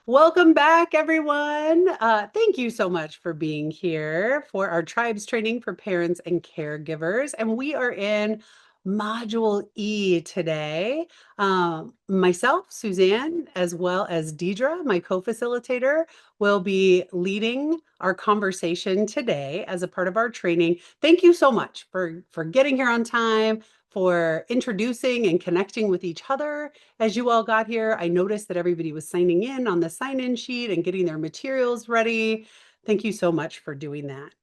Welcome back, everyone. Thank you so much for being here for our tribes training for parents and caregivers. And we are in Module E today. Myself, Suzanne, as well as Deidre, my co-facilitator, will be leading our conversation today as a part of our training. Thank you so much for getting here on time, for introducing and connecting with each other as you all got here. I noticed that everybody was signing in on the sign-in sheet and getting their materials ready. Thank you so much for doing that.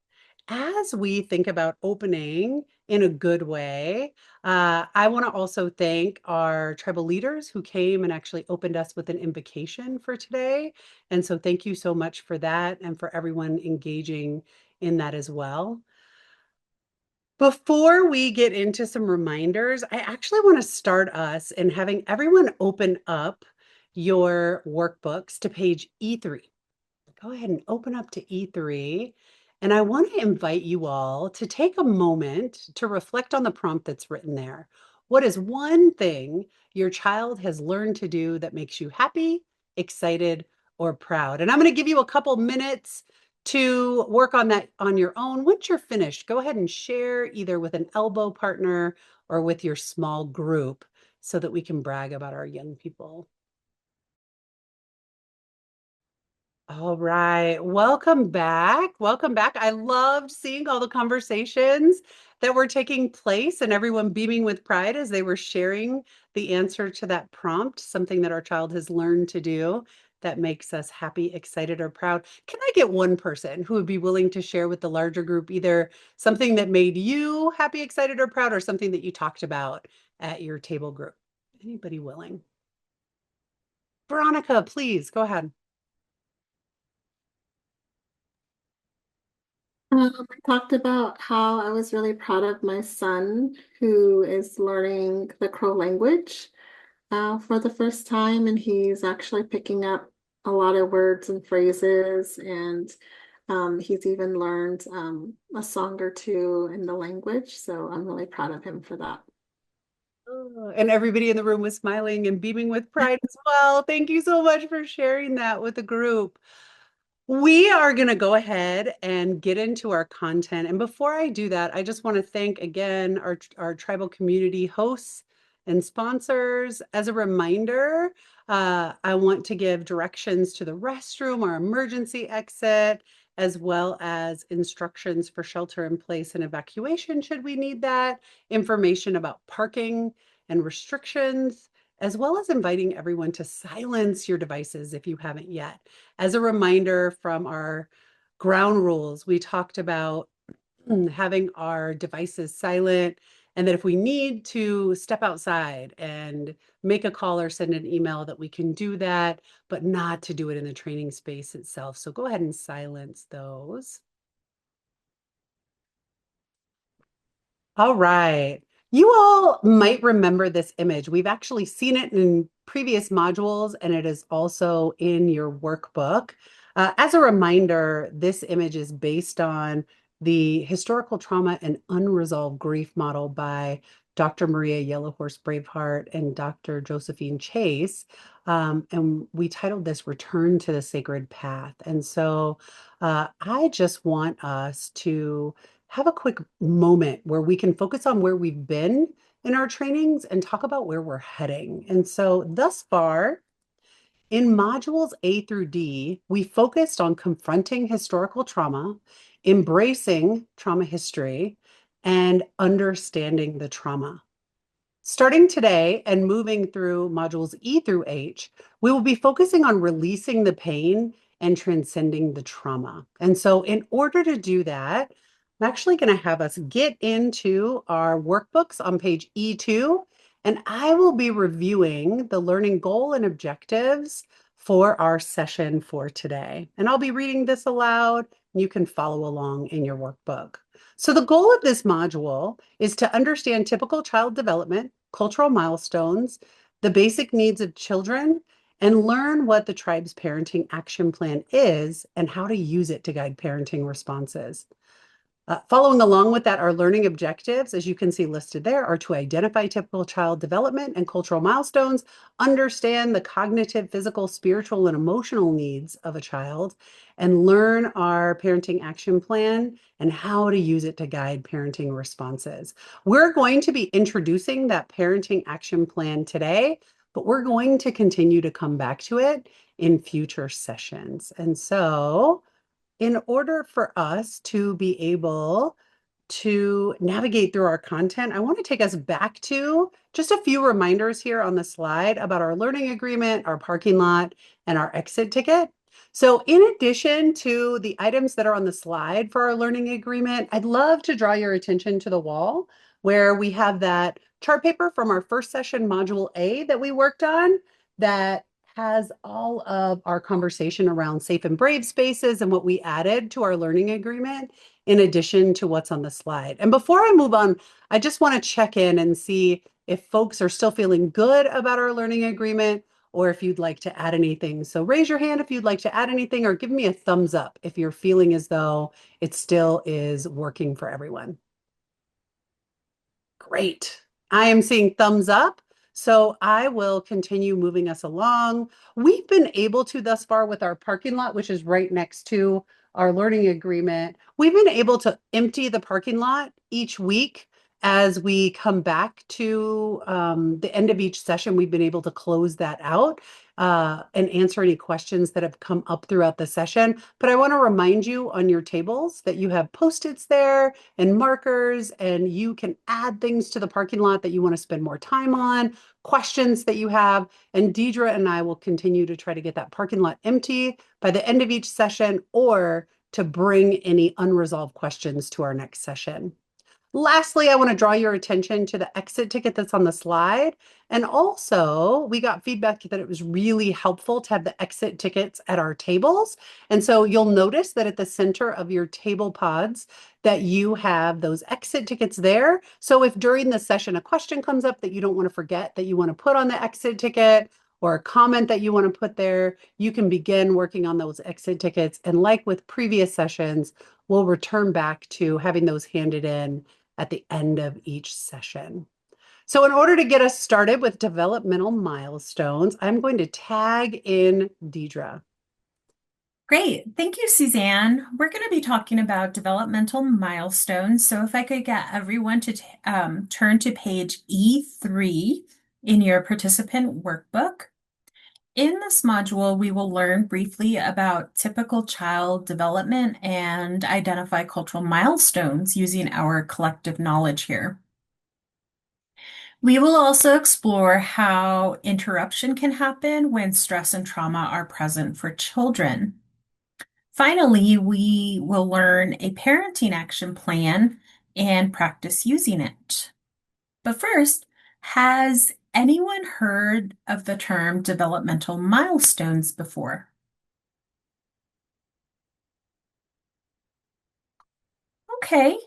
As we think about opening in a good way, I want to also thank our tribal leaders who came and actually opened us with an invocation for today. And so thank you so much for that and for everyone engaging in that as well. Before we get into some reminders, I actually want to start us in having everyone open up your workbooks to page E3. Go ahead and open up to E3. And I want to invite you all to take a moment to reflect on the prompt that's written there. What is one thing your child has learned to do that makes you happy, excited, or proud? And I'm going to give you a couple minutes to work on that on your own. Once you're finished, go ahead and share either with an elbow partner or with your small group so that we can brag about our young people. All right. Welcome back. Welcome back. I loved seeing all the conversations that were taking place and everyone beaming with pride as they were sharing the answer to that prompt, something that our child has learned to do that makes us happy, excited, or proud. Can I get one person who would be willing to share with the larger group either something that made you happy, excited, or proud, or something that you talked about at your table group? Anybody willing? Veronica, please go ahead. I talked about how I was really proud of my son who is learning the Crow language for the first time, and he's actually picking up a lot of words and phrases, and he's even learned a song or two in the language. So I'm really proud of him for that. Oh, and everybody in the room was smiling and beaming with pride as well. Thank you so much for sharing that with the group. We are going to go ahead and get into our content. And before I do that, I just want to thank again our tribal community hosts and sponsors. As a reminder, I want to give directions to the restroom, our emergency exit, as well as instructions for shelter in place and evacuation should we need that, information about parking and restrictions, as well as inviting everyone to silence your devices if you haven't yet. As a reminder from our ground rules, we talked about having our devices silent and that if we need to step outside and make a call or send an email that we can do that, but not to do it in the training space itself. So go ahead and silence those. All right. You all might remember this image. We've actually seen it in previous modules, and it is also in your workbook. As a reminder, this image is based on the historical trauma and unresolved grief model by Dr. Maria Yellowhorse Braveheart and Dr. Josephine Chase. And we titled this Return to the Sacred Path. And so I just want us to have a quick moment where we can focus on where we've been in our trainings and talk about where we're heading. And so, thus far, in modules A through D, we focused on confronting historical trauma, embracing trauma history, and understanding the trauma. Starting today and moving through modules E through H, we will be focusing on releasing the pain and transcending the trauma. And so, in order to do that, I'm actually going to have us get into our workbooks on page E2, and I will be reviewing the learning goal and objectives for our session for today. And I'll be reading this aloud. You can follow along in your workbook. So, the goal of this module is to understand typical child development, cultural milestones, the basic needs of children, and learn what the tribe's parenting action plan is and how to use it to guide parenting responses. Following along with that, our learning objectives, as you can see listed there, are to identify typical child development and cultural milestones, understand the cognitive, physical, spiritual, and emotional needs of a child, and learn our parenting action plan and how to use it to guide parenting responses. We're going to be introducing that parenting action plan today, but we're going to continue to come back to it in future sessions. And so, in order for us to be able to navigate through our content, I want to take us back to just a few reminders here on the slide about our learning agreement, our parking lot, and our exit ticket. So in addition to the items that are on the slide for our learning agreement, I'd love to draw your attention to the wall where we have that chart paper from our first session, Module A, that we worked on that has all of our conversation around safe and brave spaces and what we added to our learning agreement in addition to what's on the slide. And before I move on, I just want to check in and see if folks are still feeling good about our learning agreement or if you'd like to add anything. So raise your hand if you'd like to add anything or give me a thumbs up if you're feeling as though it still is working for everyone. Great. I am seeing thumbs up. So I will continue moving us along. We've been able to thus far with our parking lot, which is right next to our learning agreement. We've been able to empty the parking lot each week as we come back to the end of each session. We've been able to close that out and answer any questions that have come up throughout the session. But I want to remind you on your tables that you have Post-its there and markers, and you can add things to the parking lot that you want to spend more time on, questions that you have, and Deidre and I will continue to try to get that parking lot empty by the end of each session or to bring any unresolved questions to our next session. Lastly, I want to draw your attention to the exit ticket that's on the slide. And also, we got feedback that it was really helpful to have the exit tickets at our tables. And so you'll notice that at the center of your table pods that you have those exit tickets there. So if during the session a question comes up that you don't want to forget that you want to put on the exit ticket or a comment that you want to put there, you can begin working on those exit tickets. And like with previous sessions, we'll return back to having those handed in at the end of each session. So in order to get us started with developmental milestones, I'm going to tag in Deidre. Great. Thank you, Suzanne. We're going to be talking about developmental milestones. So if I could get everyone to turn to page E3 in your participant workbook. In this module, we will learn briefly about typical child development and identify cultural milestones using our collective knowledge here. We will also explore how interruption can happen when stress and trauma are present for children. Finally, we will learn a parenting action plan and practice using it. But first, has anyone heard of the term developmental milestones before? Okay,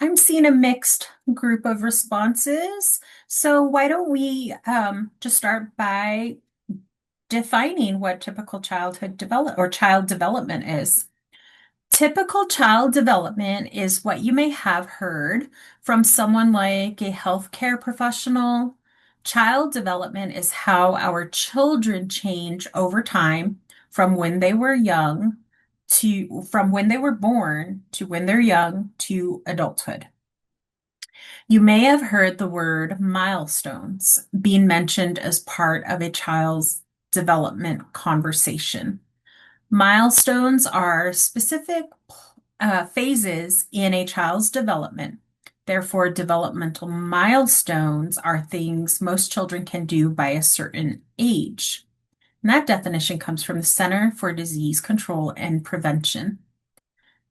I'm seeing a mixed group of responses. So why don't we just start by defining what typical childhood develop or child development is. Typical child development is what you may have heard from someone like a healthcare professional. Child development is how our children change over time from when they were young from when they were born to when they're young to adulthood. You may have heard the word milestones being mentioned as part of a child's development conversation. Milestones are specific phases in a child's development. Therefore, developmental milestones are things most children can do by a certain age. And that definition comes from the Center for Disease Control and Prevention.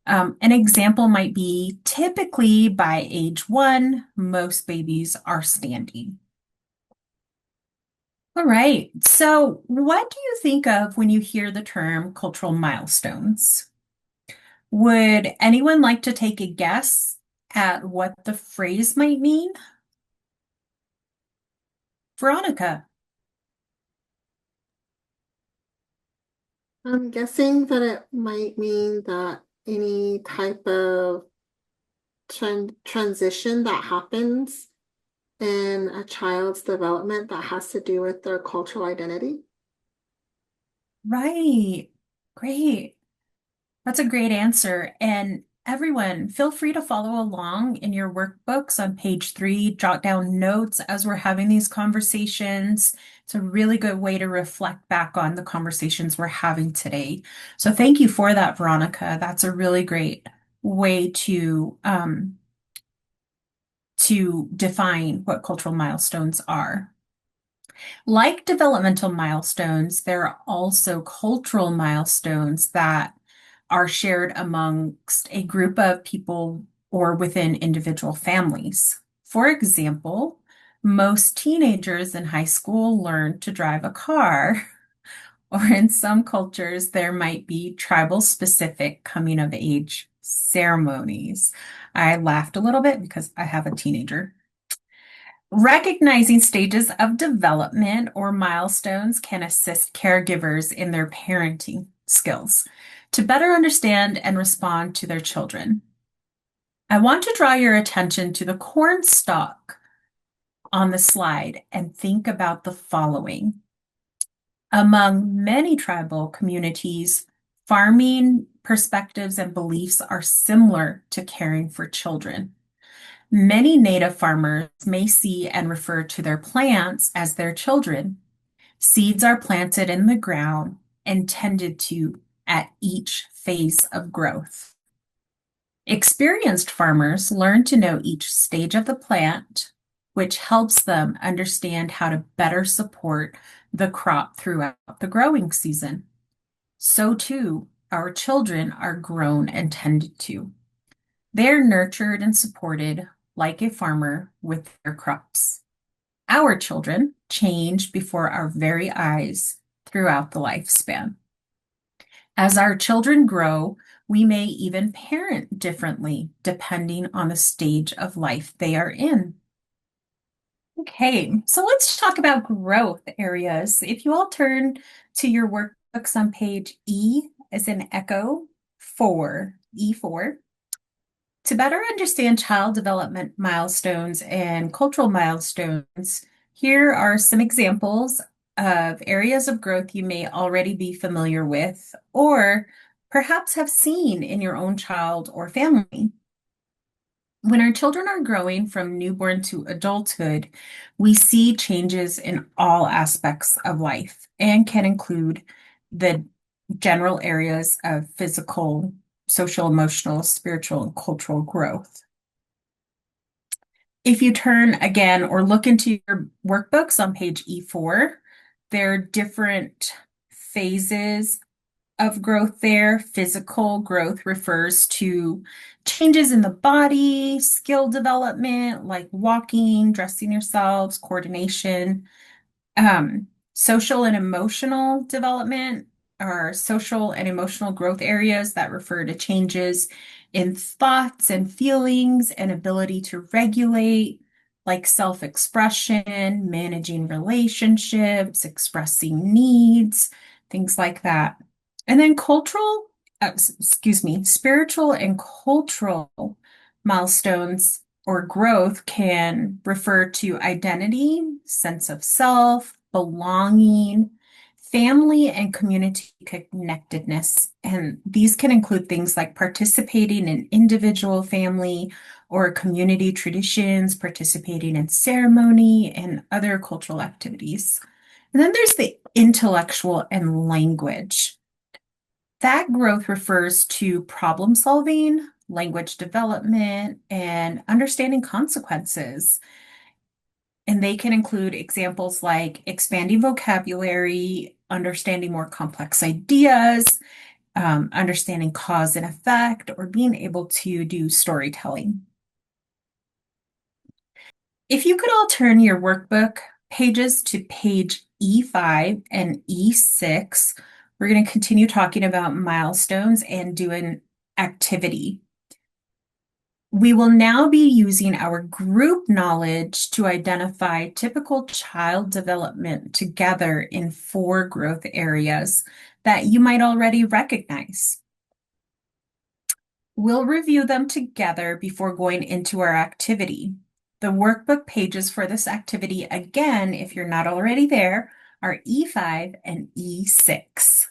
An example might be typically by age 1, most babies are standing. All right. So, what do you think of when you hear the term cultural milestones? Would anyone like to take a guess at what the phrase might mean? Veronica. I'm guessing that it might mean that any type of transition that happens in a child's development that has to do with their cultural identity. Right. Great. That's a great answer. And everyone, feel free to follow along in your workbooks on page 3. Jot down notes as we're having these conversations. It's a really good way to reflect back on the conversations we're having today. So thank you for that, Veronica. That's a really great way to define what cultural milestones are. Like developmental milestones, there are also cultural milestones that are shared amongst a group of people or within individual families. For example, most teenagers in high school learn to drive a car, or in some cultures, there might be tribal specific coming of age ceremonies. I laughed a little bit because I have a teenager. Recognizing stages of development or milestones can assist caregivers in their parenting skills to better understand and respond to their children. I want to draw your attention to the corn stalk on the slide and think about the following. Among many tribal communities, farming perspectives and beliefs are similar to caring for children. Many native farmers may see and refer to their plants as their children. Seeds are planted in the ground and tended to at each phase of growth. Experienced farmers learn to know each stage of the plant, which helps them understand how to better support the crop throughout the growing season. So too, our children are grown and tended to. They're nurtured and supported like a farmer with their crops. Our children change before our very eyes throughout the lifespan. As our children grow, we may even parent differently depending on the stage of life they are in. Okay, so let's talk about growth areas. If you all turn to your workbooks on page E as in Echo 4, E4, to better understand child development milestones and cultural milestones, here are some examples of areas of growth you may already be familiar with or perhaps have seen in your own child or family. When our children are growing from newborn to adulthood, we see changes in all aspects of life and can include the general areas of physical, social, emotional, spiritual, and cultural growth. If you turn again or look into your workbooks on page E4, there are different phases of growth there. Physical growth refers to changes in the body, skill development, like walking, dressing yourselves, coordination. Social and emotional development are social and emotional growth areas that refer to changes in thoughts and feelings and ability to regulate, like self-expression, managing relationships, expressing needs, things like that. And then spiritual and cultural milestones or growth can refer to identity, sense of self, belonging, family and community connectedness. And these can include things like participating in individual, family, or community traditions, participating in ceremony and other cultural activities. And then there's the intellectual and language. That growth refers to problem solving, language development, and understanding consequences. And they can include examples like expanding vocabulary, understanding more complex ideas, understanding cause and effect, or being able to do storytelling. If you could all turn your workbook pages to page E5 and E6, we're going to continue talking about milestones and do an activity. We will now be using our group knowledge to identify typical child development together in 4 growth areas that you might already recognize. We'll review them together before going into our activity. The workbook pages for this activity, again, if you're not already there, are E5 and E6.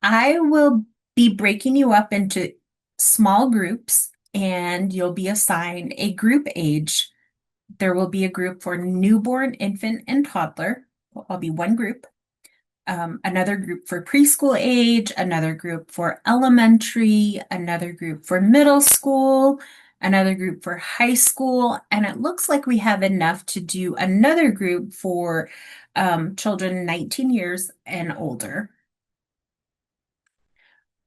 I will be breaking you up into small groups, and you'll be assigned a group age. There will be a group for newborn, infant, and toddler. I'll be one group. Another group for preschool age, another group for elementary, another group for middle school, another group for high school, and it looks like we have enough to do another group for children 19 years and older.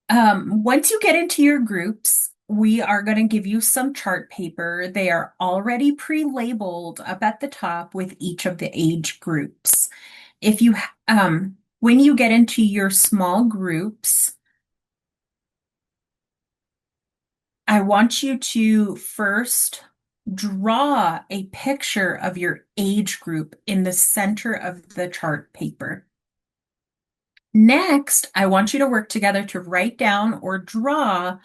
Once you get into your groups, we are going to give you some chart paper. They are already pre-labeled up at the top with each of the age groups. If you, when you get into your small groups, I want you to first draw a picture of your age group in the center of the chart paper. Next, I want you to work together to write down or draw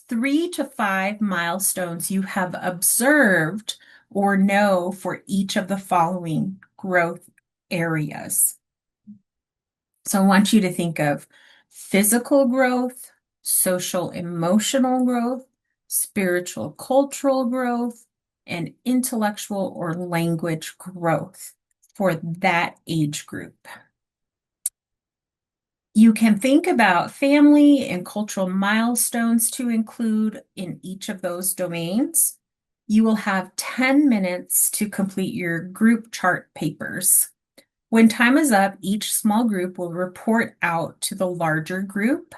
3 to 5 milestones you have observed or know for each of the following growth areas. So I want you to think of physical growth, social emotional growth, spiritual cultural growth, and intellectual or language growth for that age group. You can think about family and cultural milestones to include in each of those domains. You will have 10 minutes to complete your group chart papers. When time is up, each small group will report out to the larger group.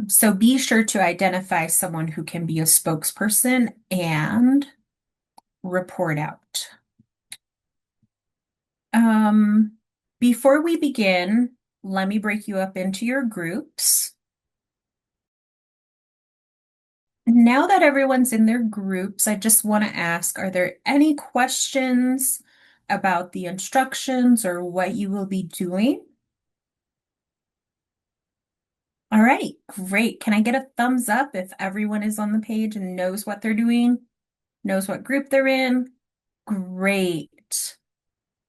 So be sure to identify someone who can be a spokesperson and report out. Before we begin, let me break you up into your groups. Now that everyone's in their groups, I just want to ask, are there any questions about the instructions or what you will be doing? All right, great. Can I get a thumbs up if everyone is on the page and knows what they're doing, knows what group they're in? Great.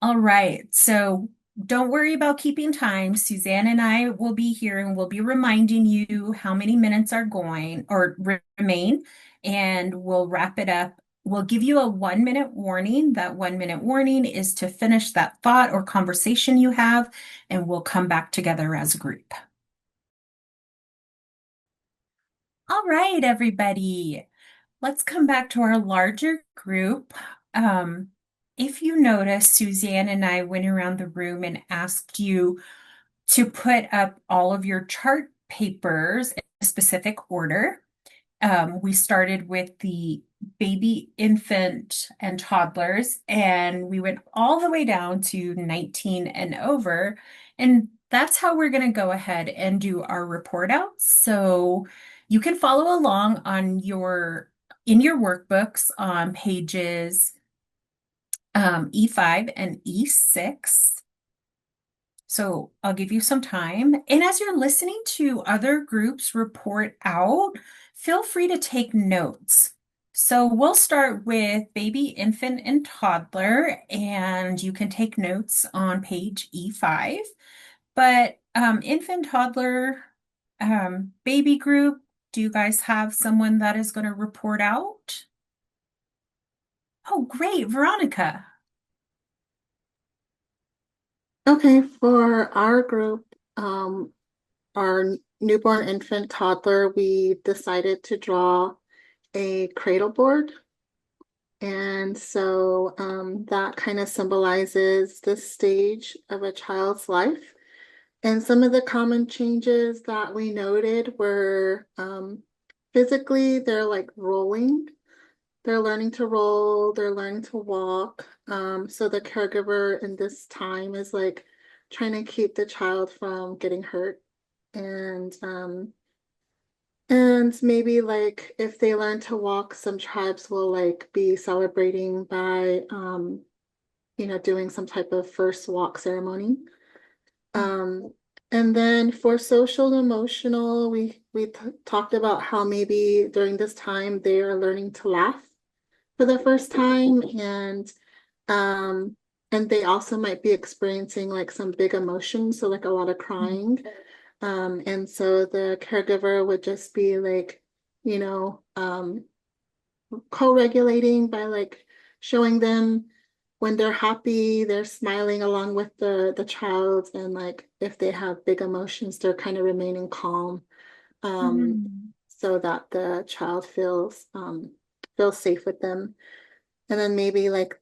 All right, so don't worry about keeping time. Suzanne and I will be here and we'll be reminding you how many minutes are going or remain, and we'll wrap it up. We'll give you a 1-minute warning. That 1-minute warning is to finish that thought or conversation you have, and we'll come back together as a group. All right, everybody. Let's come back to our larger group. If you notice, Suzanne and I went around the room and asked you to put up all of your chart papers in a specific order. We started with the baby, infant, and toddlers, and we went all the way down to 19 and over. And that's how we're going to go ahead and do our report out. So you can follow along on in your workbooks on pages E5 and E6. So I'll give you some time. And as you're listening to other groups report out, feel free to take notes. So we'll start with baby, infant, and toddler, and you can take notes on page E5. But infant, toddler, baby group, do you guys have someone that is going to report out? Oh, great, Veronica. Okay, for our group, our newborn infant toddler, we decided to draw a cradle board. And so that kind of symbolizes the stage of a child's life. And some of the common changes that we noted were physically, they're like rolling. They're learning to roll, they're learning to walk. So the caregiver in this time is like trying to keep the child from getting hurt. And maybe like if they learn to walk, some tribes will like be celebrating by doing some type of first walk ceremony. And then for social and emotional, we talked about how maybe during this time they are learning to laugh for the first time, um and they also might be experiencing like some big emotions, so like a lot of crying. And so the caregiver would just be like, you know, co-regulating by like showing them when they're happy, they're smiling along with the child, and like if they have big emotions, they're kind of remaining calm, um, Mm. so that the child feels safe with them. And then maybe like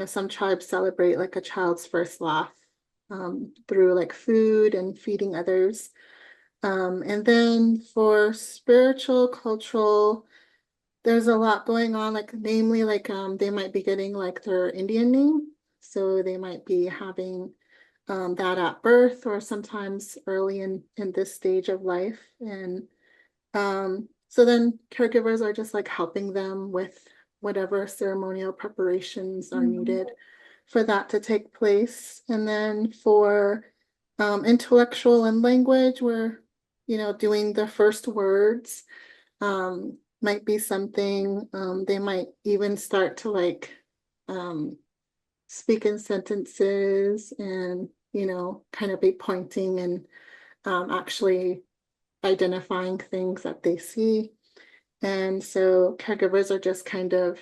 some tribes celebrate like a child's first laugh through like food and feeding others. And then for spiritual, cultural, there's a lot going on, like namely like they might be getting like their Indian name. So they might be having that at birth or sometimes early in this stage of life. And so then caregivers are just like helping them with whatever ceremonial preparations are Mm. needed for that to take place. And then for intellectual and language, we're, doing the first words. Might be something, they might even start to like speak in sentences and, kind of be pointing and actually identifying things that they see. And so caregivers are just kind of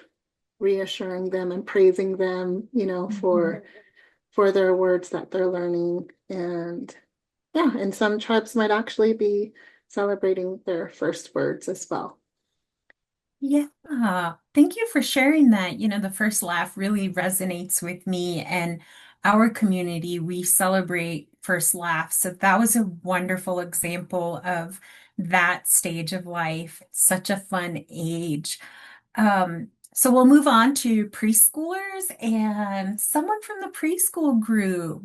reassuring them and praising them, Mhm. for their words that they're learning. And yeah, and some tribes might actually be celebrating their first words as well. Yeah, thank you for sharing that. The first laugh really resonates with me and our community. We celebrate first laughs. So that was a wonderful example of that stage of life. It's such a fun age. So we'll move on to preschoolers and someone from the preschool group.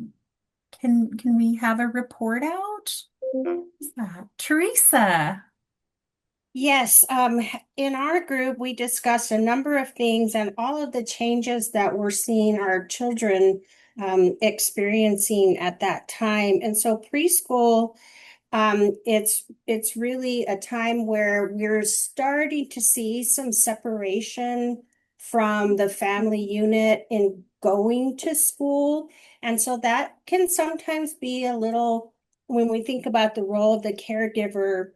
Can we have a report out? Who's that? Teresa. Yes, in our group, we discussed a number of things and all of the changes that we're seeing our children experiencing at that time. And so preschool, it's really a time where we're starting to see some separation from the family unit in going to school. And so that can sometimes be a little, when we think about the role of the caregiver,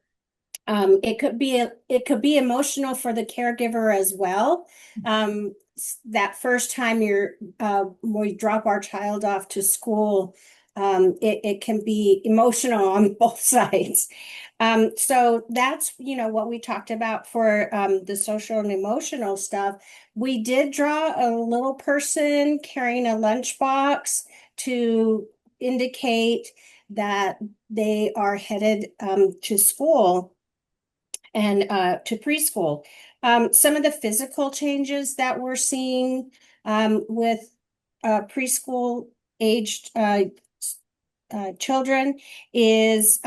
it could be emotional for the caregiver as well. That first time we drop our child off to school, it can be emotional on both sides. So that's, what we talked about for the social and emotional stuff. We did draw a little person carrying a lunchbox to indicate that they are headed to school and to preschool. Some of the physical changes that we're seeing with preschool aged children is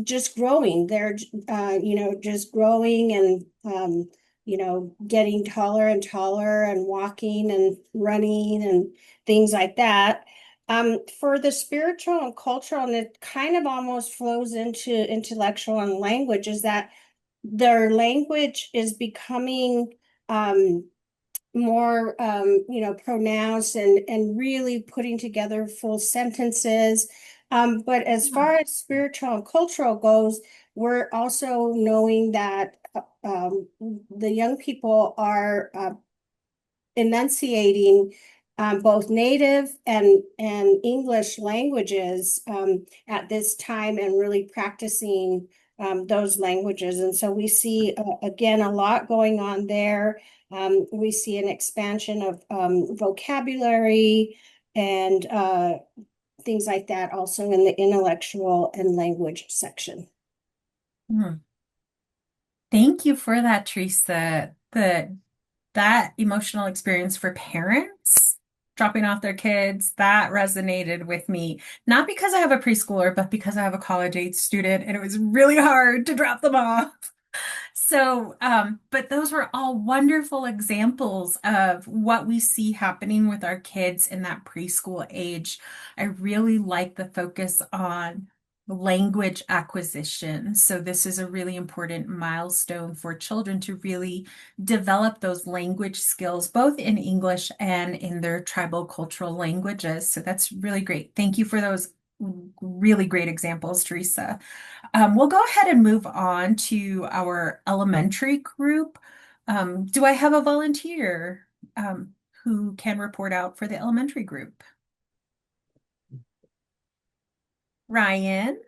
just growing. They're, just growing and, getting taller and taller and walking and running and things like that. For the spiritual and cultural, and it kind of almost flows into intellectual and language, is that their language is becoming more pronounced and really putting together full sentences. But as far as spiritual and cultural goes, we're also knowing that the young people are enunciating both native and English languages at this time and really practicing those languages. And so we see, again, a lot going on there. We see an expansion of vocabulary and things like that also in the intellectual and language section. Hmm. Thank you for that, Teresa. That emotional experience for parents dropping off their kids, that resonated with me. Not because I have a preschooler, but because I have a college age student and it was really hard to drop them off. But those were all wonderful examples of what we see happening with our kids in that preschool age. I really like the focus on language acquisition. So this is a really important milestone for children to really develop those language skills, both in English and in their tribal cultural languages. So that's really great. Thank you for those really great examples, Teresa. We'll go ahead and move on to our elementary group. Do I have a volunteer who can report out for the elementary group? Ryan?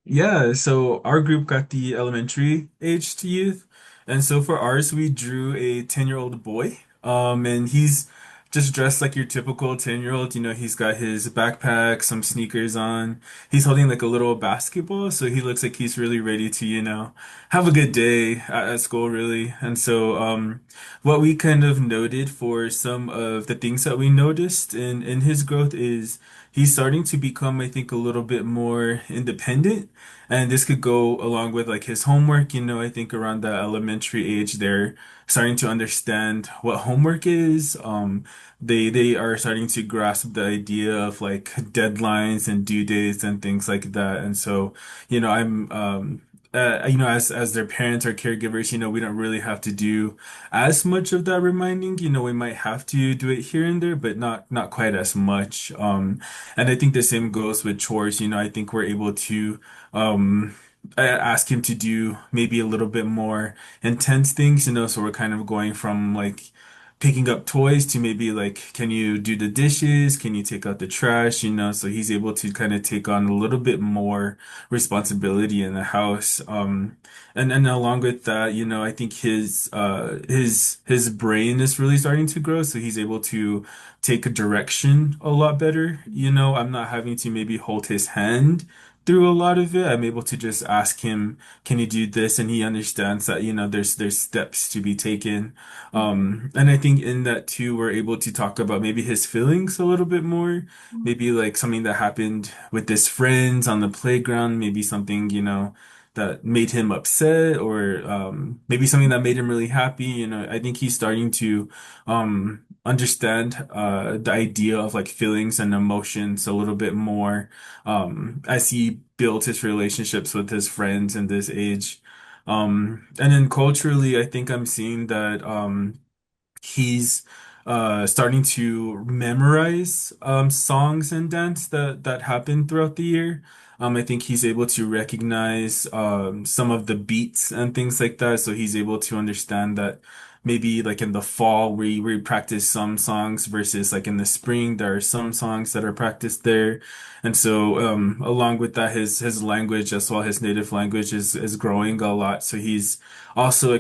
Yeah, so our group got the elementary age to youth. And so for ours, we drew a 10-year-old boy. And he's just dressed like your typical 10-year-old. You know, he's got his backpack, some sneakers on. He's holding like a little basketball, so he looks like he's really ready to, have a good day at school, really. And so what we kind of noted for some of the things that we noticed in his growth is he's starting to become, I think, a little bit more independent. And this could go along with like his homework. You know, I think around the elementary age, they're starting to understand what homework is. They are starting to grasp the idea of like deadlines and due dates and things like that. And so, I'm as their parents or caregivers, we don't really have to do as much of that reminding. You know, we might have to do it here and there, but not quite as much. And I think the same goes with chores. You know, I think we're able to ask him to do maybe a little bit more intense things, so we're kind of going from like picking up toys to maybe like, can you do the dishes? Can you take out the trash? So he's able to kind of take on a little bit more responsibility in the house. And along with that, I think his brain is really starting to grow, so he's able to take a direction a lot better. I'm not having to maybe hold his hand through a lot of it. I'm able to just ask him, can you do this? And he understands that, there's steps to be taken. And I think in that too, we're able to talk about maybe his feelings a little bit more, maybe like something that happened with his friends on the playground, maybe something, that made him upset, or maybe something that made him really happy. I think he's starting to understand the idea of like feelings and emotions a little bit more as he builds his relationships with his friends in this age. And then culturally, I think I'm seeing that he's starting to memorize songs and dance that happen throughout the year. I think he's able to recognize some of the beats and things like that. So he's able to understand that maybe like in the fall we practice some songs versus like in the spring there are some songs that are practiced there. And so along with that, his language as well, his native language is growing a lot. So he's also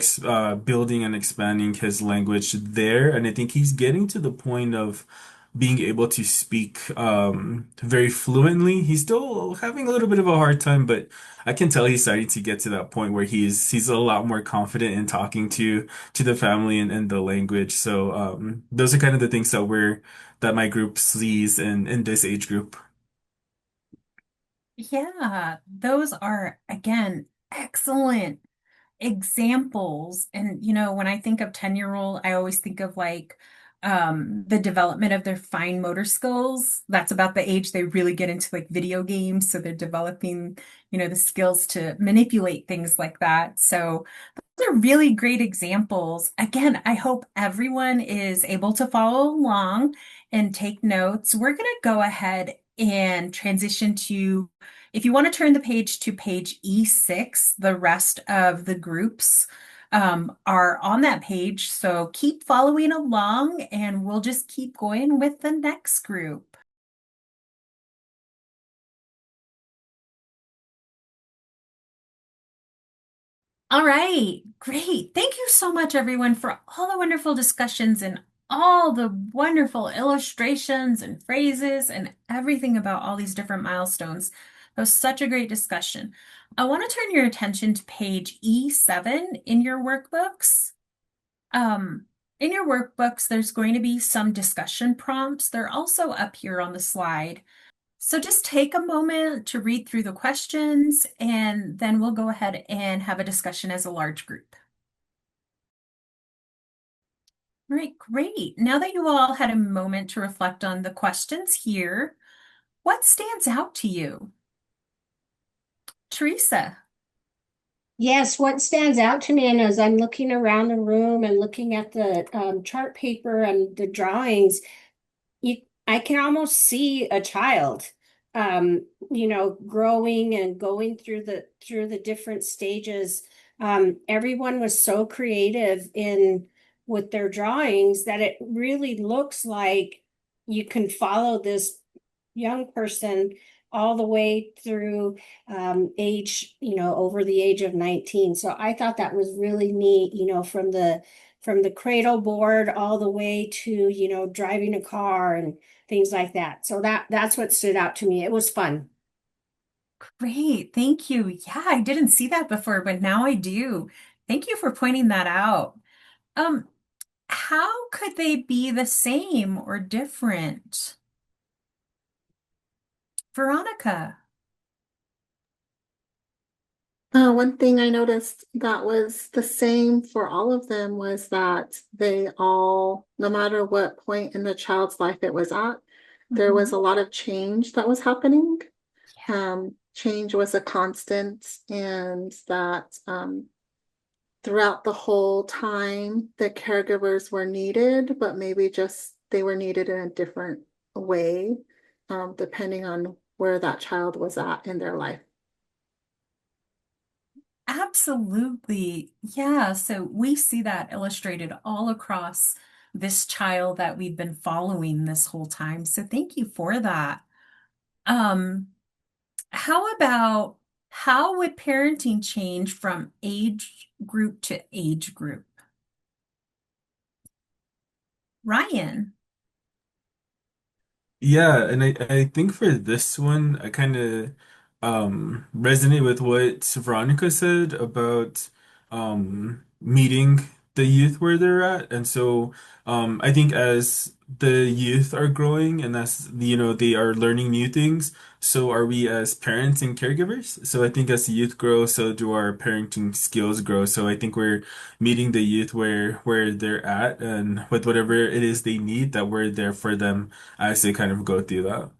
building and expanding his language there. And I think he's getting to the point of being able to speak very fluently. He's still having a little bit of a hard time, but I can tell he's starting to get to that point where he's a lot more confident in talking to the family and the language. So those are kind of the things that my group sees in this age group. Yeah, those are, again, excellent examples. And when I think of 10-year-old, I always think of like the development of their fine motor skills. That's about the age they really get into like video games. So they're developing, the skills to manipulate things like that. So those are really great examples. Again, I hope everyone is able to follow along and take notes. We're going to go ahead and transition to, if you want to turn the page to page E6, the rest of the groups are on that page. So keep following along and we'll just keep going with the next group. All right, great. Thank you so much, everyone, for all the wonderful discussions and all the wonderful illustrations and phrases and everything about all these different milestones. That was such a great discussion. I want to turn your attention to page E7 in your workbooks. In your workbooks, there's going to be some discussion prompts. They're also up here on the slide. So just take a moment to read through the questions, and then we'll go ahead and have a discussion as a large group. All right, great. Now that you all had a moment to reflect on the questions here, what stands out to you? Teresa. Yes, what stands out to me, and as I'm looking around the room and looking at the chart paper and the drawings, I can almost see a child, growing and going through the different stages. Everyone was so creative in with their drawings that it really looks like you can follow this young person all the way through age, over the age of 19. So I thought that was really neat, from the cradle board all the way to, driving a car and things like that. So that's what stood out to me. It was fun. Great, thank you. Yeah, I didn't see that before, but now I do. Thank you for pointing that out. Um, how could they be the same or different? Veronica. One thing I noticed that was the same for all of them was that they all, no matter what point in the child's life it was at, there was a lot of change that was happening. Change was a constant, and that throughout the whole time, the caregivers were needed, but maybe just they were needed in a different way, depending on where that child was at in their life. Absolutely. Yeah. So we see that illustrated all across this child that we've been following this whole time. So thank you for that. Um, how would parenting change from age group to age group? Ryan. Yeah, and I think for this one, I kind of resonate with what Veronica said about meeting the youth where they're at. And so I think as the youth are growing and as they are learning new things, so are we as parents and caregivers. So I think as the youth grow, so do our parenting skills grow. So I think we're meeting the youth where they're at and with whatever it is they need, that we're there for them as they kind of go through that.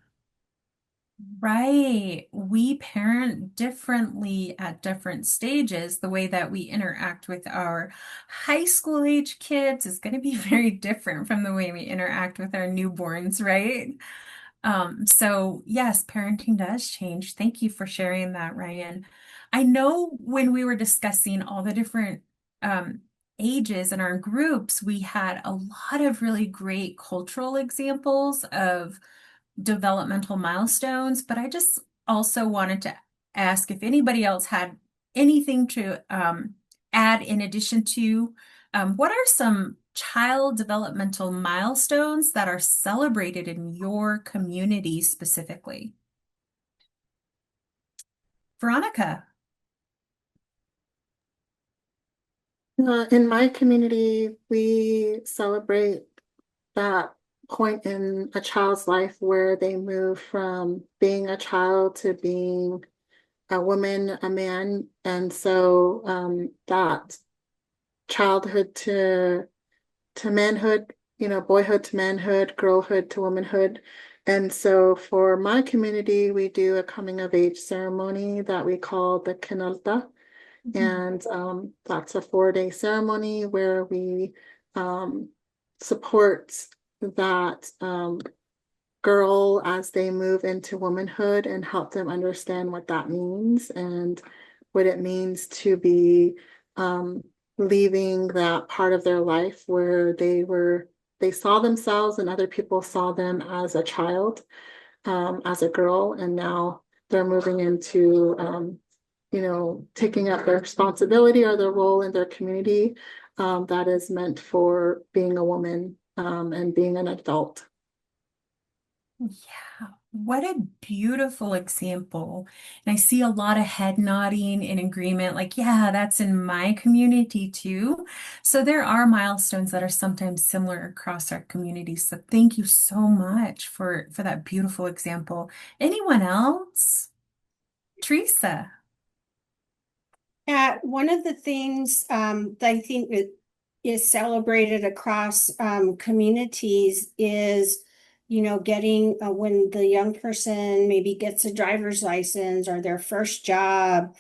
Right. We parent differently at different stages. The way that we interact with our high school age kids is going to be very different from the way we interact with our newborns, right? So yes, parenting does change. Thank you for sharing that, Ryan. I know when we were discussing all the different ages in our groups, we had a lot of really great cultural examples of developmental milestones, but I just also wanted to ask if anybody else had anything to add in addition to what are some child developmental milestones that are celebrated in your community specifically? Veronica. In my community, we celebrate that point in a child's life where they move from being a child to being a woman, a man. And so that childhood to manhood, boyhood to manhood, girlhood to womanhood. And so for my community, we do a coming of age ceremony that we call the Kinalta. And that's a 4-day ceremony where we support that girl as they move into womanhood and help them understand what that means and what it means to be leaving that part of their life where they saw themselves and other people saw them as a child, as a girl, and now they're moving into taking up their responsibility or their role in their community that is meant for being a woman and being an adult. Yeah. What a beautiful example. And I see a lot of head nodding in agreement, like, yeah, that's in my community too. So there are milestones that are sometimes similar across our communities. So thank you so much for that beautiful example. Anyone else? Teresa. One of the things that I think is celebrated across communities is, getting when the young person maybe gets a driver's license or their first job,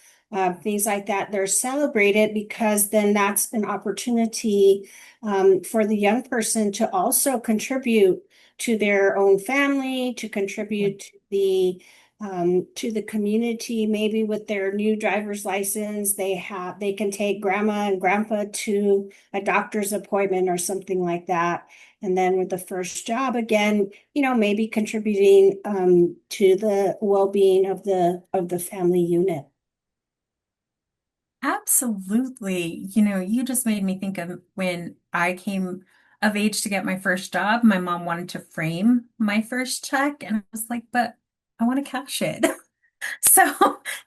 things like that. They're celebrated because then that's an opportunity for the young person to also contribute to their own family, to contribute to the community, maybe with their new driver's license, they can take grandma and grandpa to a doctor's appointment or something like that. And then with the first job, again, maybe contributing to the well-being of the family unit. Absolutely. You just made me think of when I came of age to get my first job. My mom wanted to frame my first check, and I was like, but I want to cash it. So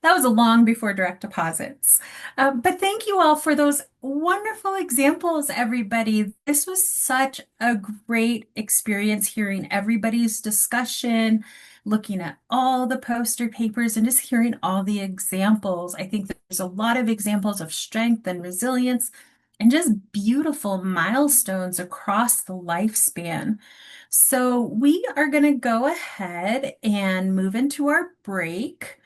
that was a long before direct deposits. But thank you all for those wonderful examples, everybody. This was such a great experience hearing everybody's discussion, looking at all the poster papers, and just hearing all the examples. I think there's a lot of examples of strength and resilience and just beautiful milestones across the lifespan. So we are going to go ahead and move into our break.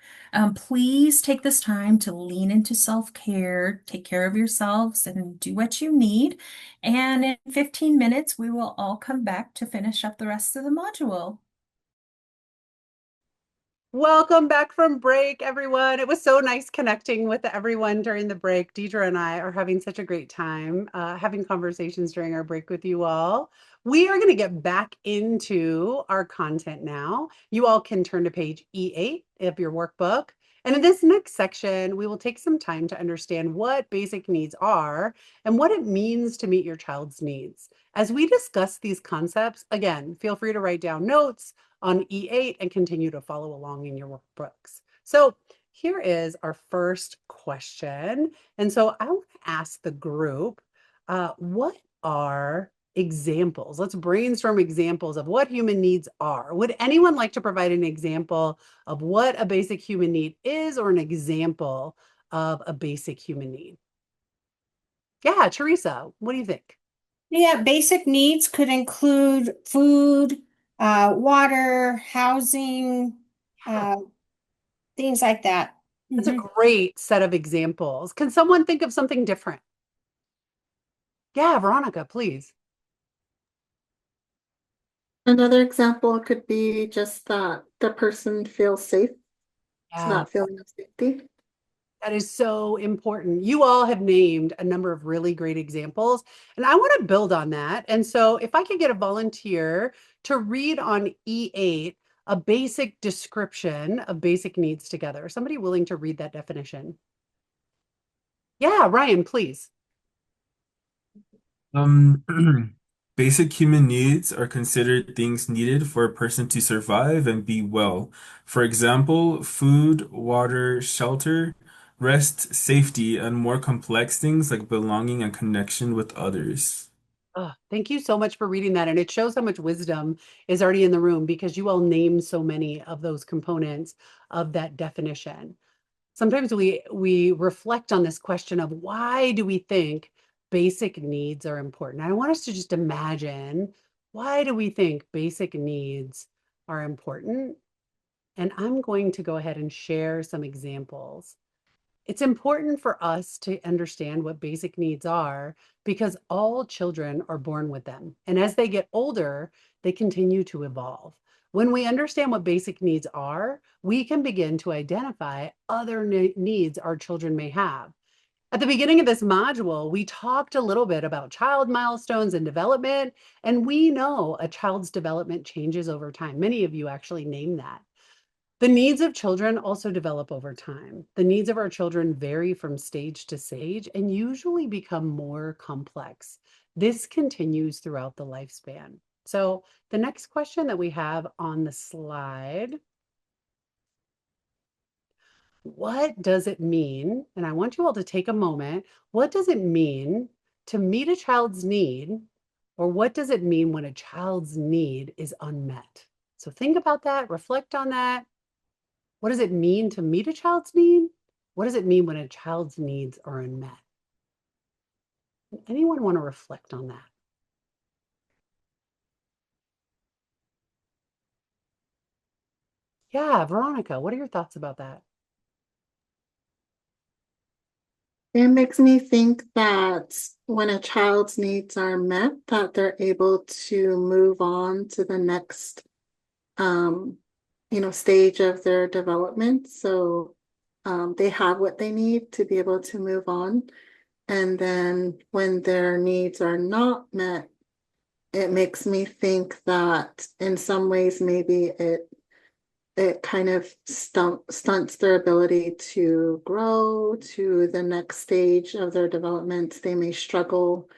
Please take this time to lean into self-care, take care of yourselves, and do what you need. And in 15 minutes, we will all come back to finish up the rest of the module. Welcome back from break, everyone. It was so nice connecting with everyone during the break. Deidre and I are having such a great time having conversations during our break with you all. We are going to get back into our content now. You all can turn to page E8 of your workbook. And in this next section, we will take some time to understand what basic needs are and what it means to meet your child's needs. As we discuss these concepts, again, feel free to write down notes on E8 and continue to follow along in your workbooks. So here is our first question. And so I want to ask the group, what are examples? Let's brainstorm examples of what human needs are. Would anyone like to provide an example of what a basic human need is or an example of a basic human need? Yeah, Teresa, what do you think? Yeah, basic needs could include food, water, housing, uh, things like that. That's a Mhm. great set of examples. Can someone think of something different? Yeah, Veronica, please. Another example could be just that the person feels safe. It's Yeah, that feeling of safety. that is so important. You all have named a number of really great examples, and I want to build on that. And so, if I could get a volunteer to read on E8 a basic description of basic needs together, somebody willing to read that definition? Yeah, Ryan, please. Um, basic human needs are considered things needed for a person to survive and be well. For example, food, water, shelter, rest, safety, and more complex things like belonging and connection with others. Oh, thank you so much for reading that. And it shows how much wisdom is already in the room because you all named so many of those components of that definition. Sometimes we reflect on this question of why do we think basic needs are important? I want us to just imagine, why do we think basic needs are important? And I'm going to go ahead and share some examples. It's important for us to understand what basic needs are because all children are born with them. And as they get older, they continue to evolve. When we understand what basic needs are, we can begin to identify other needs our children may have. At the beginning of this module, we talked a little bit about child milestones and development, and we know a child's development changes over time. Many of you actually named that. The needs of children also develop over time. The needs of our children vary from stage to stage and usually become more complex. This continues throughout the lifespan. So the next question that we have on the slide, what does it mean? And I want you all to take a moment. What does it mean to meet a child's need, or what does it mean when a child's need is unmet? So think about that, reflect on that. What does it mean to meet a child's need? What does it mean when a child's needs are unmet? Anyone want to reflect on that? Yeah, Veronica, what are your thoughts about that? It makes me think that when a child's needs are met, that they're able to move on to the next, um, stage of their development. So, they have what they need to be able to move on. And then when their needs are not met, it makes me think that in some ways maybe it kind of stunts their ability to grow to the next stage of their development. They may struggle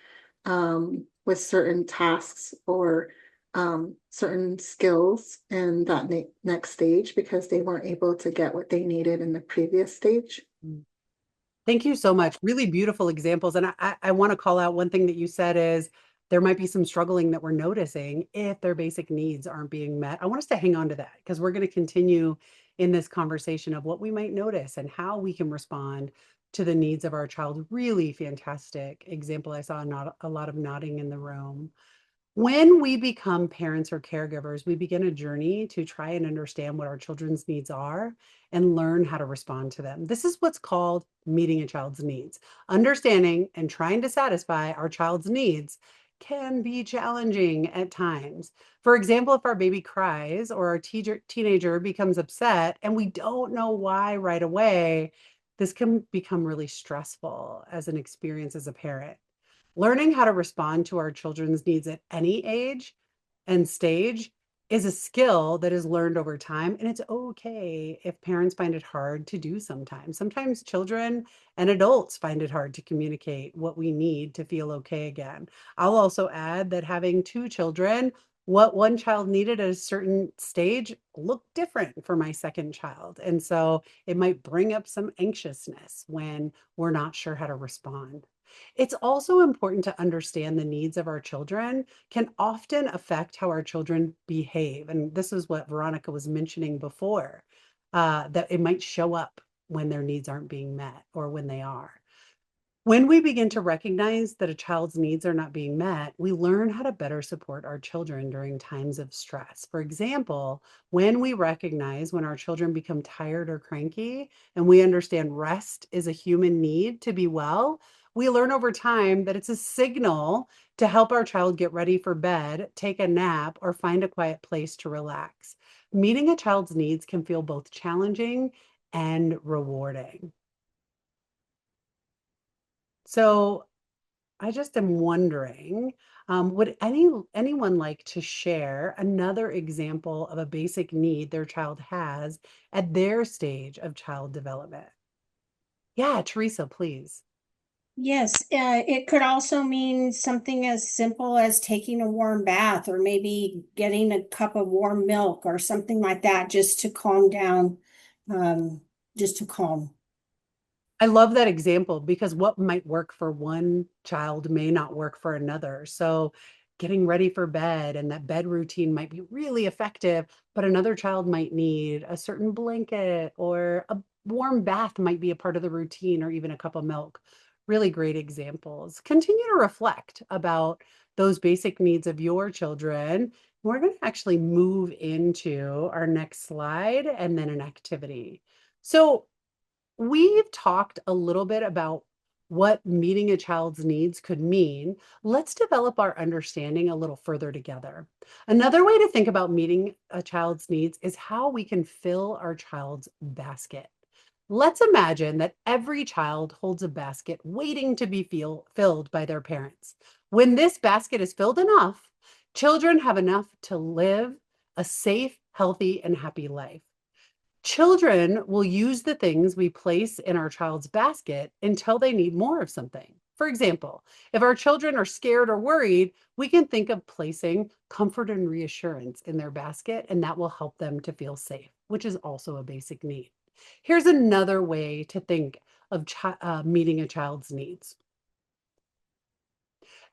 with certain tasks or certain skills in that next stage because they weren't able to get what they needed in the previous stage. Thank you so much. Really beautiful examples. And I want to call out one thing that you said is there might be some struggling that we're noticing if their basic needs aren't being met. I want us to hang on to that because we're going to continue in this conversation of what we might notice and how we can respond to the needs of our child. Really fantastic example. I saw not a lot of nodding in the room. When we become parents or caregivers, we begin a journey to try and understand what our children's needs are and learn how to respond to them. This is what's called meeting a child's needs. Understanding and trying to satisfy our child's needs can be challenging at times. For example, if our baby cries or our teenager becomes upset and we don't know why right away, this can become really stressful as an experience as a parent. Learning how to respond to our children's needs at any age and stage is a skill that is learned over time. And it's okay if parents find it hard to do sometimes. Sometimes children and adults find it hard to communicate what we need to feel okay again. I'll also add that having two children, what one child needed at a certain stage looked different for my second child. And so it might bring up some anxiousness when we're not sure how to respond. It's also important to understand the needs of our children can often affect how our children behave. And this is what Veronica was mentioning before, that it might show up when their needs aren't being met or when they are. When we begin to recognize that a child's needs are not being met, we learn how to better support our children during times of stress. For example, when we recognize when our children become tired or cranky, and we understand rest is a human need to be well, we learn over time that it's a signal to help our child get ready for bed, take a nap, or find a quiet place to relax. Meeting a child's needs can feel both challenging and rewarding. So I just am wondering, would anyone like to share another example of a basic need their child has at their stage of child development? Yeah, Teresa, please. Yes, it could also mean something as simple as taking a warm bath or maybe getting a cup of warm milk or something like that just to calm down, um, just to calm. I love that example because what might work for one child may not work for another. So, getting ready for bed and that bed routine might be really effective, but another child might need a certain blanket or a warm bath might be a part of the routine or even a cup of milk. Really great examples. Continue to reflect about those basic needs of your children. We're going to actually move into our next slide and then an activity. So, we've talked a little bit about what meeting a child's needs could mean. Let's develop our understanding a little further together. Another way to think about meeting a child's needs is how we can fill our child's basket. Let's imagine that every child holds a basket waiting to be filled by their parents. When this basket is filled enough, children have enough to live a safe, healthy, and happy life. Children will use the things we place in our child's basket until they need more of something. For example, if our children are scared or worried, we can think of placing comfort and reassurance in their basket, and that will help them to feel safe, which is also a basic need. Here's another way to think of meeting a child's needs.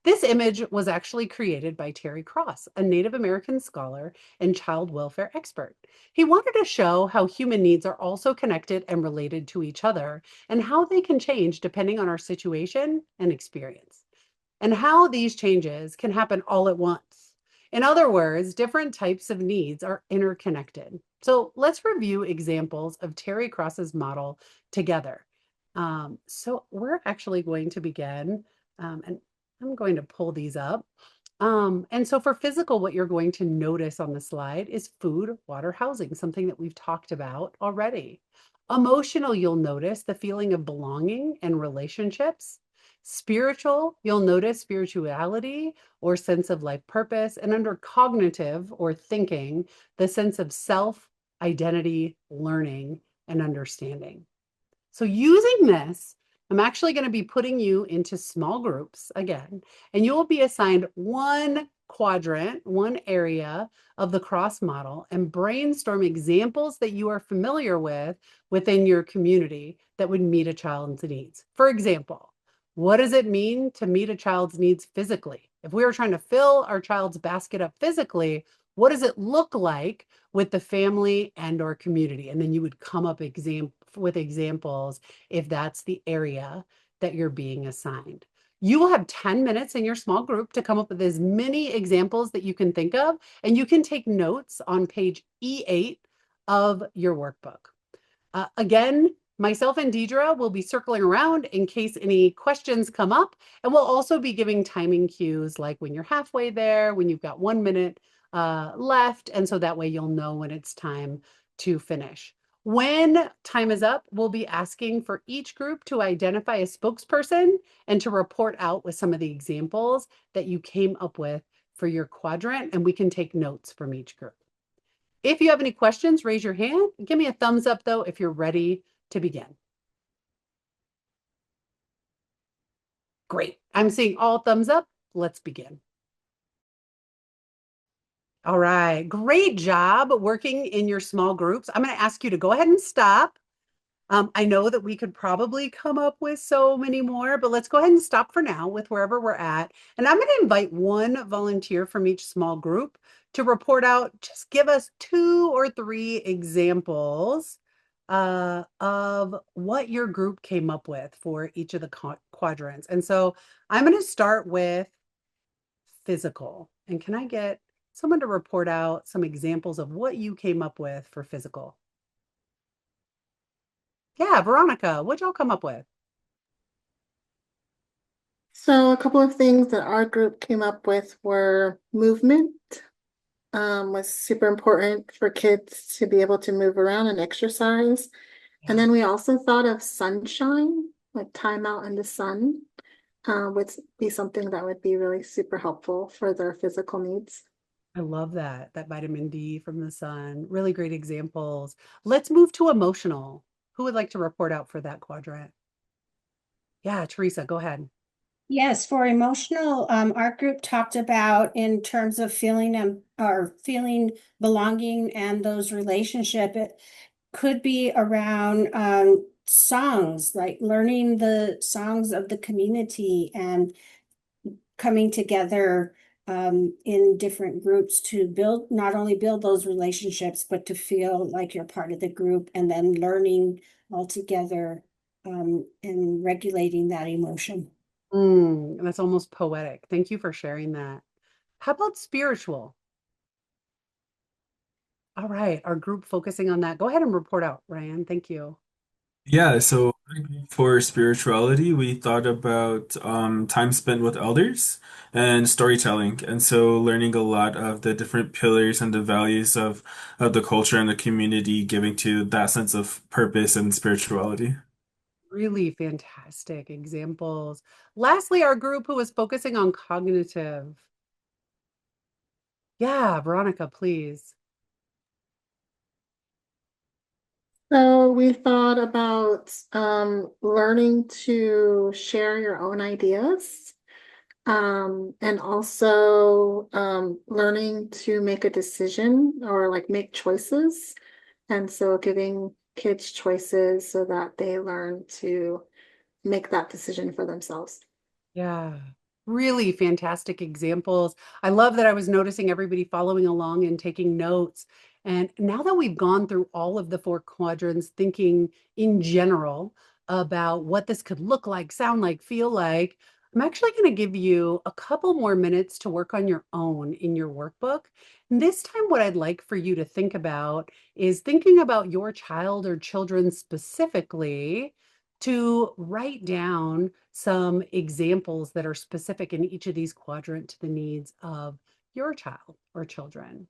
This image was actually created by Terry Cross, a Native American scholar and child welfare expert. He wanted to show how human needs are also connected and related to each other and how they can change depending on our situation and experience, and how these changes can happen all at once. In other words, different types of needs are interconnected. So let's review examples of Terry Cross's model together. So we're actually going to begin, and I'm going to pull these up. And so for physical, what you're going to notice on the slide is food, water, housing, something that we've talked about already. Emotional, you'll notice the feeling of belonging and relationships. Spiritual, you'll notice spirituality or sense of life purpose. And under cognitive or thinking, the sense of self, identity, learning, and understanding. So using this, I'm actually going to be putting you into small groups again, and you will be assigned one quadrant, one area of the cross model, and brainstorm examples that you are familiar with within your community that would meet a child's needs. For example, what does it mean to meet a child's needs physically? If we were trying to fill our child's basket up physically, what does it look like with the family and or community? And then you would come up with examples if that's the area that you're being assigned. You will have 10 minutes in your small group to come up with as many examples that you can think of, and you can take notes on page E8 of your workbook. Again, myself and Deidre will be circling around in case any questions come up, and we'll also be giving timing cues like when you're halfway there, when you've got 1 minute left, and so that way you'll know when it's time to finish. When time is up, we'll be asking for each group to identify a spokesperson and to report out with some of the examples that you came up with for your quadrant, and we can take notes from each group. If you have any questions, raise your hand. Give me a thumbs up, though, if you're ready to begin. Great. I'm seeing all thumbs up. Let's begin. All right. Great job working in your small groups. I'm going to ask you to go ahead and stop. I know that we could probably come up with so many more, but let's go ahead and stop for now with wherever we're at. And I'm going to invite one volunteer from each small group to report out. Just give us 2 or 3 examples of what your group came up with for each of the quadrants. And so I'm going to start with physical. And can I get someone to report out some examples of what you came up with for physical? Yeah, Veronica, what'd y'all come up with? So a couple of things that our group came up with were movement, was super important for kids to be able to move around and exercise. And then we also thought of sunshine, like time out in the sun, would be something that would be really super helpful for their physical needs. I love that vitamin D from the sun. Really great examples. Let's move to emotional. Who would like to report out for that quadrant? Yeah, Teresa, go ahead. Yes, for emotional, our group talked about in terms of feeling or feeling belonging and those relationship. It could be around songs, like learning the songs of the community and coming together in different groups to build, not only build those relationships, but to feel like you're part of the group and then learning all together and regulating that emotion. That's almost poetic. Thank you for sharing that. How about spiritual? All right, our group focusing on that. Go ahead and report out, Ryan. Thank you. Yeah, so for spirituality, we thought about time spent with elders and storytelling. And so learning a lot of the different pillars and the values of the culture and the community, giving to that sense of purpose and spirituality. Really fantastic examples. Lastly, our group who was focusing on cognitive. Yeah, Veronica, please. So we thought about learning to share your own ideas, and also learning to make a decision or like make choices. And so giving kids choices so that they learn to make that decision for themselves. Yeah, really fantastic examples. I love that I was noticing everybody following along and taking notes. And now that we've gone through all of the four quadrants, thinking in general about what this could look like, sound like, feel like, I'm actually going to give you a couple more minutes to work on your own in your workbook. And this time, what I'd like for you to think about is thinking about your child or children specifically to write down some examples that are specific in each of these quadrant to the needs of your child or children.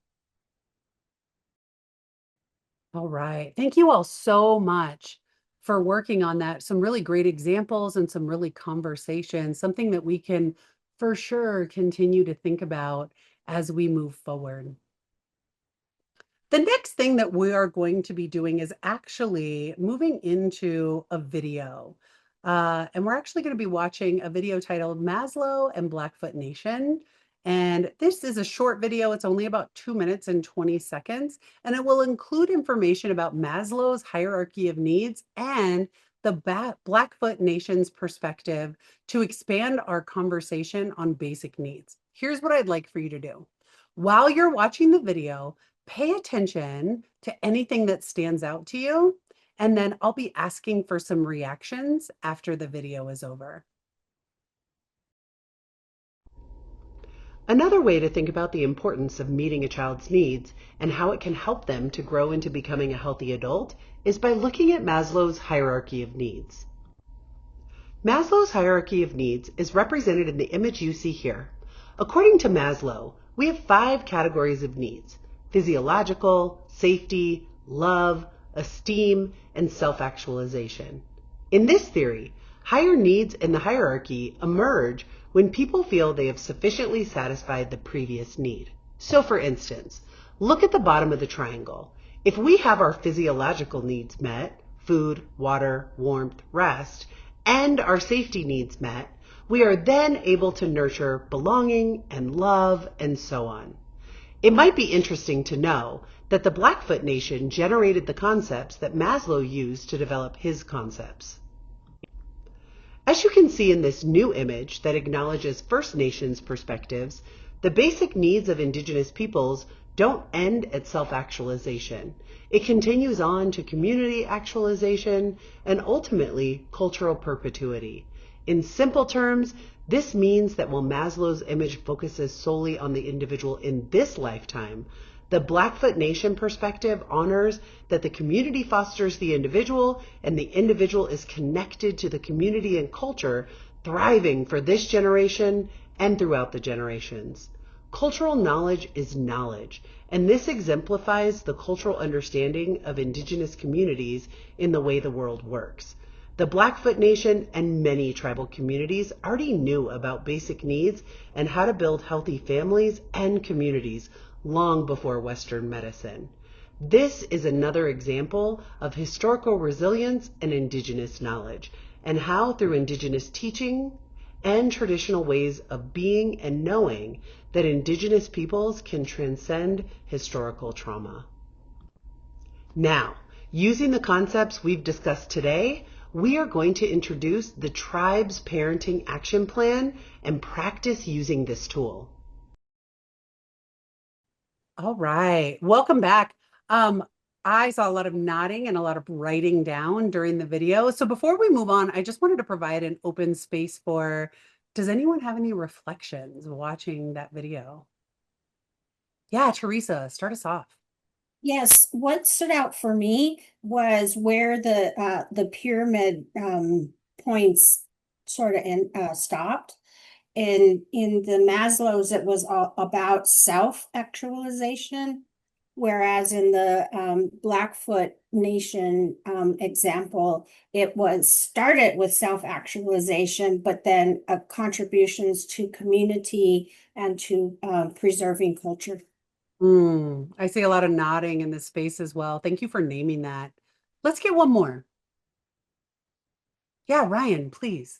All right. Thank you all so much for working on that. Some really great examples and some really conversations, something that we can for sure continue to think about as we move forward. The next thing that we are going to be doing is actually moving into a video. And we're actually going to be watching a video titled Maslow and Blackfoot Nation. And this is a short video. It's only about 2 minutes and 20 seconds. And it will include information about Maslow's hierarchy of needs and the Blackfoot Nation's perspective to expand our conversation on basic needs. Here's what I'd like for you to do. While you're watching the video, pay attention to anything that stands out to you, and then I'll be asking for some reactions after the video is over. Another way to think about the importance of meeting a child's needs and how it can help them to grow into becoming a healthy adult is by looking at Maslow's hierarchy of needs. Maslow's hierarchy of needs is represented in the image you see here. According to Maslow, we have 5 categories of needs: physiological, safety, love, esteem, and self-actualization. In this theory, higher needs in the hierarchy emerge when people feel they have sufficiently satisfied the previous need. So for instance, look at the bottom of the triangle. If we have our physiological needs met, food, water, warmth, rest, and our safety needs met, we are then able to nurture belonging and love and so on. It might be interesting to know that the Blackfoot Nation generated the concepts that Maslow used to develop his concepts. As you can see in this new image that acknowledges First Nations perspectives, the basic needs of Indigenous peoples don't end at self-actualization. It continues on to community actualization and ultimately cultural perpetuity. In simple terms, this means that while Maslow's image focuses solely on the individual in this lifetime, the Blackfoot Nation perspective honors that the community fosters the individual and the individual is connected to the community and culture, thriving for this generation and throughout the generations. Cultural knowledge is knowledge, and this exemplifies the cultural understanding of Indigenous communities in the way the world works. The Blackfoot Nation and many tribal communities already knew about basic needs and how to build healthy families and communities long before Western medicine. This is another example of historical resilience and Indigenous knowledge, and how through Indigenous teaching and traditional ways of being and knowing that Indigenous peoples can transcend historical trauma. Now, using the concepts we've discussed today, we are going to introduce the Tribe's Parenting Action Plan and practice using this tool. All right, welcome back. I saw a lot of nodding and a lot of writing down during the video. So before we move on, I just wanted to provide an open space for, does anyone have any reflections watching that video? Yeah, Teresa, start us off. Yes, what stood out for me was where the pyramid points sort of stopped. And in the Maslow's, it was all about self-actualization, whereas in the Blackfoot Nation example, it was started with self-actualization, but then contributions to community and to preserving culture. I see a lot of nodding in this space as well. Thank you for naming that. Let's get one more. Yeah, Ryan, please.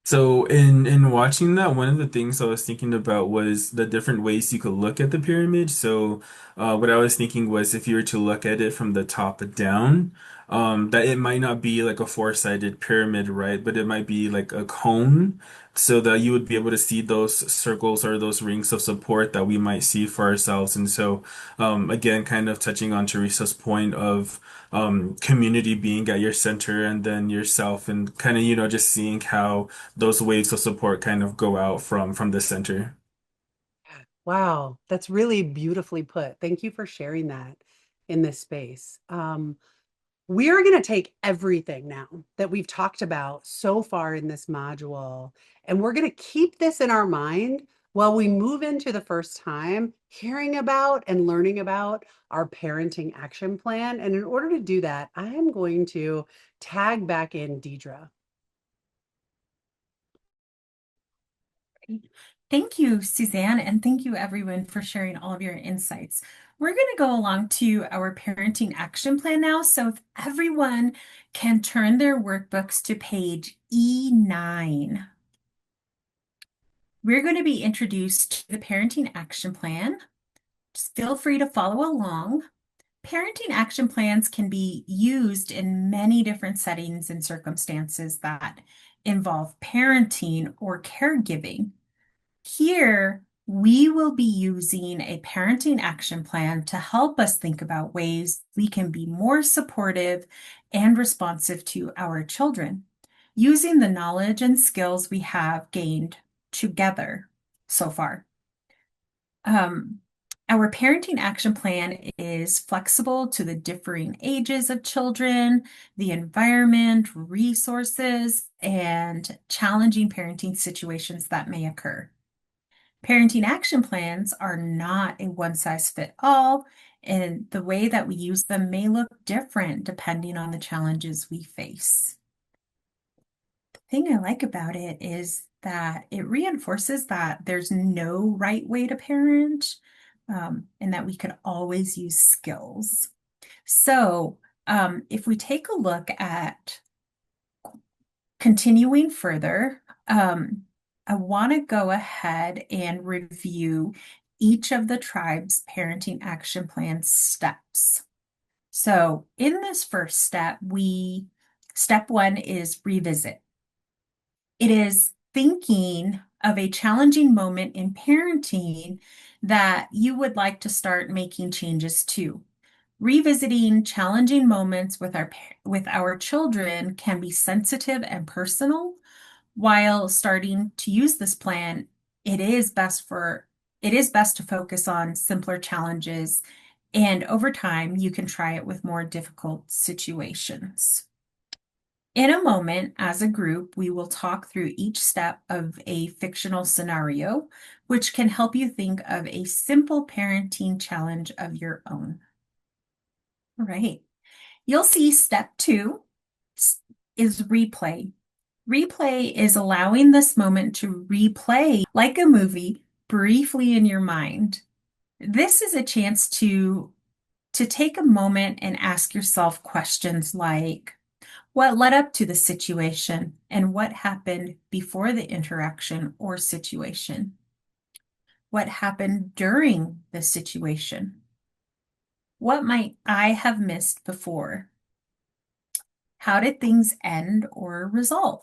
So in watching that, one of the things I was thinking about was the different ways you could look at the pyramid. So what I was thinking was if you were to look at it from the top down, that it might not be like a four-sided pyramid, right? But it might be like a cone, so that you would be able to see those circles or those rings of support that we might see for ourselves. And so again, kind of touching on Teresa's point of community being at your center and then yourself and kind of, just seeing how those waves of support kind of go out from the center. Wow, that's really beautifully put. Thank you for sharing that in this space. We're going to take everything now that we've talked about so far in this module, and we're going to keep this in our mind while we move into the first time hearing about and learning about our parenting action plan. And in order to do that, I am going to tag back in Deidre. Thank you, Suzanne, and thank you everyone for sharing all of your insights. We're going to go along to our parenting action plan now. So if everyone can turn their workbooks to page E9. We're going to be introduced to the parenting action plan. Just feel free to follow along. Parenting action plans can be used in many different settings and circumstances that involve parenting or caregiving. Here, we will be using a parenting action plan to help us think about ways we can be more supportive and responsive to our children, using the knowledge and skills we have gained together so far. Our parenting action plan is flexible to the differing ages of children, the environment, resources, and challenging parenting situations that may occur. Parenting action plans are not a one-size-fits-all, and the way that we use them may look different depending on the challenges we face. The thing I like about it is that it reinforces that there's no right way to parent, and that we could always use skills. So if we take a look at continuing further, I want to go ahead and review each of the tribe's parenting action plan steps. So in this first step, step 1 is revisit. It is thinking of a challenging moment in parenting that you would like to start making changes to. Revisiting challenging moments with our children can be sensitive and personal. While starting to use this plan, it is best to focus on simpler challenges, and over time you can try it with more difficult situations. In a moment, as a group, we will talk through each step of a fictional scenario, which can help you think of a simple parenting challenge of your own. All right. You'll see step 2 is replay. Replay is allowing this moment to replay like a movie briefly in your mind. This is a chance to take a moment and ask yourself questions like, what led up to the situation and what happened before the interaction or situation? What happened during the situation? What might I have missed before? How did things end or resolve?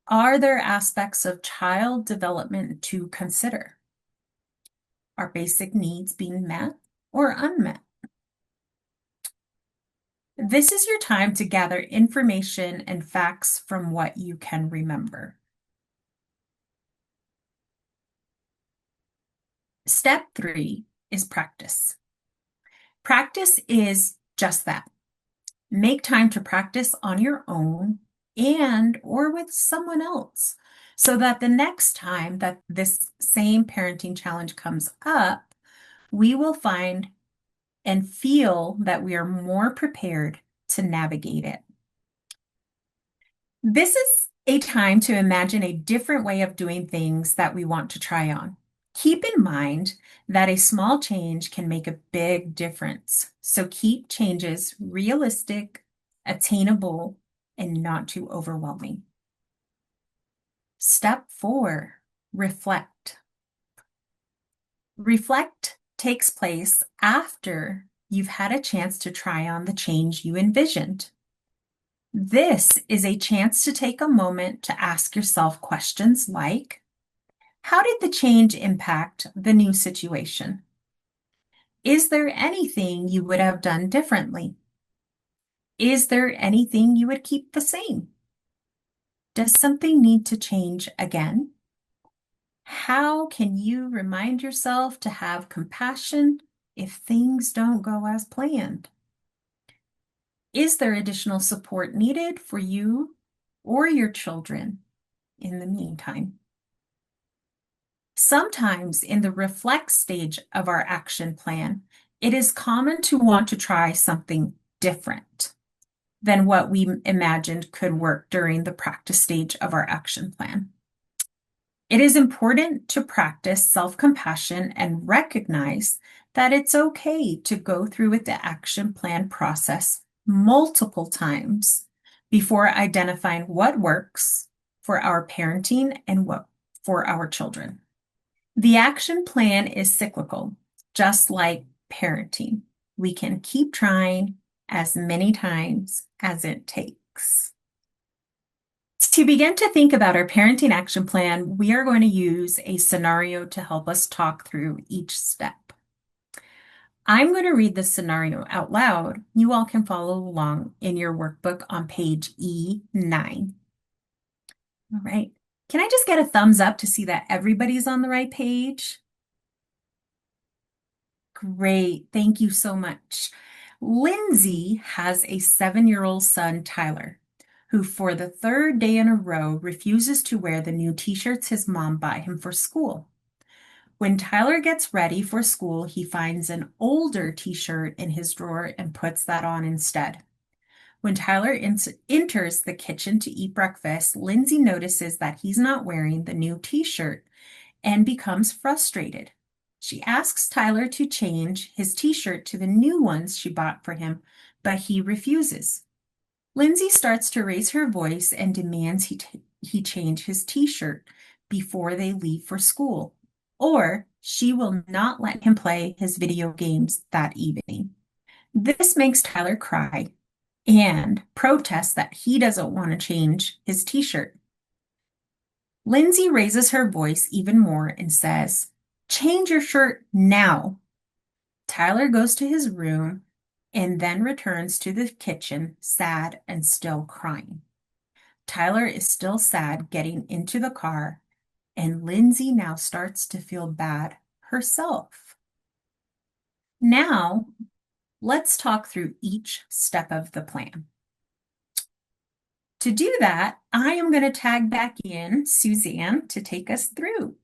Are there aspects of child development to consider? Are basic needs being met or unmet? This is your time to gather information and facts from what you can remember. Step 3 is practice. Practice is just that. Make time to practice on your own and or with someone else so that the next time that this same parenting challenge comes up, we will find and feel that we are more prepared to navigate it. This is a time to imagine a different way of doing things that we want to try on. Keep in mind that a small change can make a big difference. So keep changes realistic, attainable, and not too overwhelming. Step 4, reflect. Reflect takes place after you've had a chance to try on the change you envisioned. This is a chance to take a moment to ask yourself questions like, how did the change impact the new situation? Is there anything you would have done differently? Is there anything you would keep the same? Does something need to change again? How can you remind yourself to have compassion if things don't go as planned? Is there additional support needed for you or your children in the meantime? Sometimes in the reflect stage of our action plan, it is common to want to try something different than what we imagined could work during the practice stage of our action plan. It is important to practice self-compassion and recognize that it's okay to go through with the action plan process multiple times before identifying what works for our parenting and what for our children. The action plan is cyclical, just like parenting. We can keep trying as many times as it takes. To begin to think about our parenting action plan, we are going to use a scenario to help us talk through each step. I'm going to read the scenario out loud. You all can follow along in your workbook on page E9. All right. Can I just get a thumbs up to see that everybody's on the right page? Great. Thank you so much. Lindsay has a 7-year-old son, Tyler, who for the 3rd day in a row refuses to wear the new t-shirts his mom bought him for school. When Tyler gets ready for school, he finds an older t-shirt in his drawer and puts that on instead. When Tyler enters the kitchen to eat breakfast, Lindsay notices that he's not wearing the new t-shirt and becomes frustrated. She asks Tyler to change his t-shirt to the new ones she bought for him, but he refuses. Lindsay starts to raise her voice and demands he change his t-shirt before they leave for school, or she will not let him play his video games that evening. This makes Tyler cry and protest that he doesn't want to change his t-shirt. Lindsay raises her voice even more and says, "Change your shirt now." Tyler goes to his room and then returns to the kitchen, sad and still crying. Tyler is still sad getting into the car, and Lindsay now starts to feel bad herself. Now, let's talk through each step of the plan. To do that, I am going to tag back in Suzanne to take us through.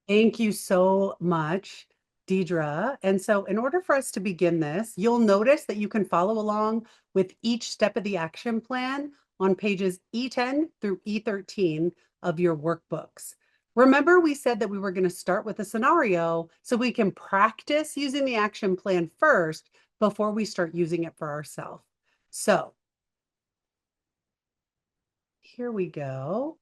Thank you so much, Deidre. And so in order for us to begin this, you'll notice that you can follow along with each step of the action plan on pages E10 through E13 of your workbooks. Remember, we said that we were going to start with a scenario so we can practice using the action plan first before we start using it for ourselves. So here we go.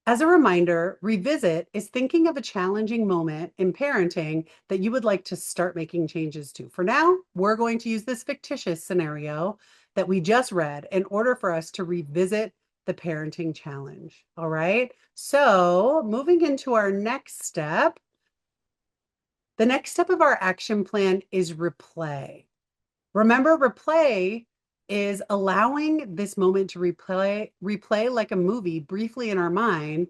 As a reminder, revisit is thinking of a challenging moment in parenting that you would like to start making changes to. For now, we're going to use this fictitious scenario that we just read in order for us to revisit the parenting challenge. All right. So moving into our next step, the next step of our action plan is replay. Remember, replay is allowing this moment to replay like a movie briefly in our mind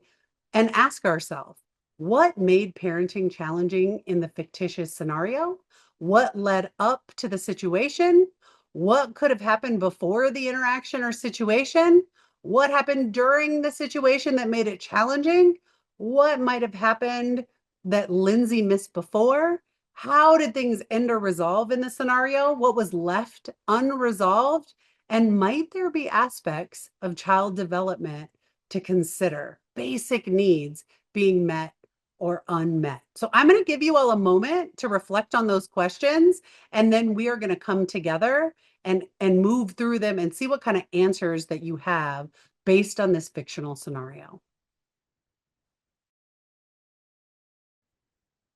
and ask ourselves, what made parenting challenging in the fictitious scenario? What led up to the situation? What could have happened before the interaction or situation? What happened during the situation that made it challenging? What might have happened that Lindsay missed before? How did things end or resolve in the scenario? What was left unresolved? And might there be aspects of child development to consider? Basic needs being met or unmet? So I'm going to give you all a moment to reflect on those questions, and then we are going to come together and move through them and see what kind of answers that you have based on this fictional scenario.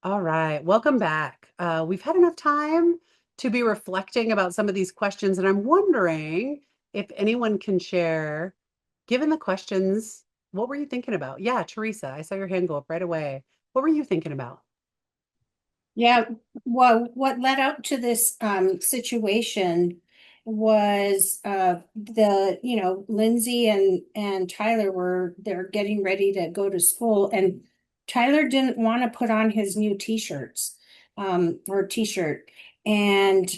All right, welcome back. We've had enough time to be reflecting about some of these questions, and I'm wondering if anyone can share, given the questions, what were you thinking about? Yeah, Teresa, I saw your hand go up right away. What were you thinking about? Yeah, well, what led up to this situation was Lindsay and Tyler they're getting ready to go to school, and Tyler didn't want to put on his new t-shirts or t-shirt, and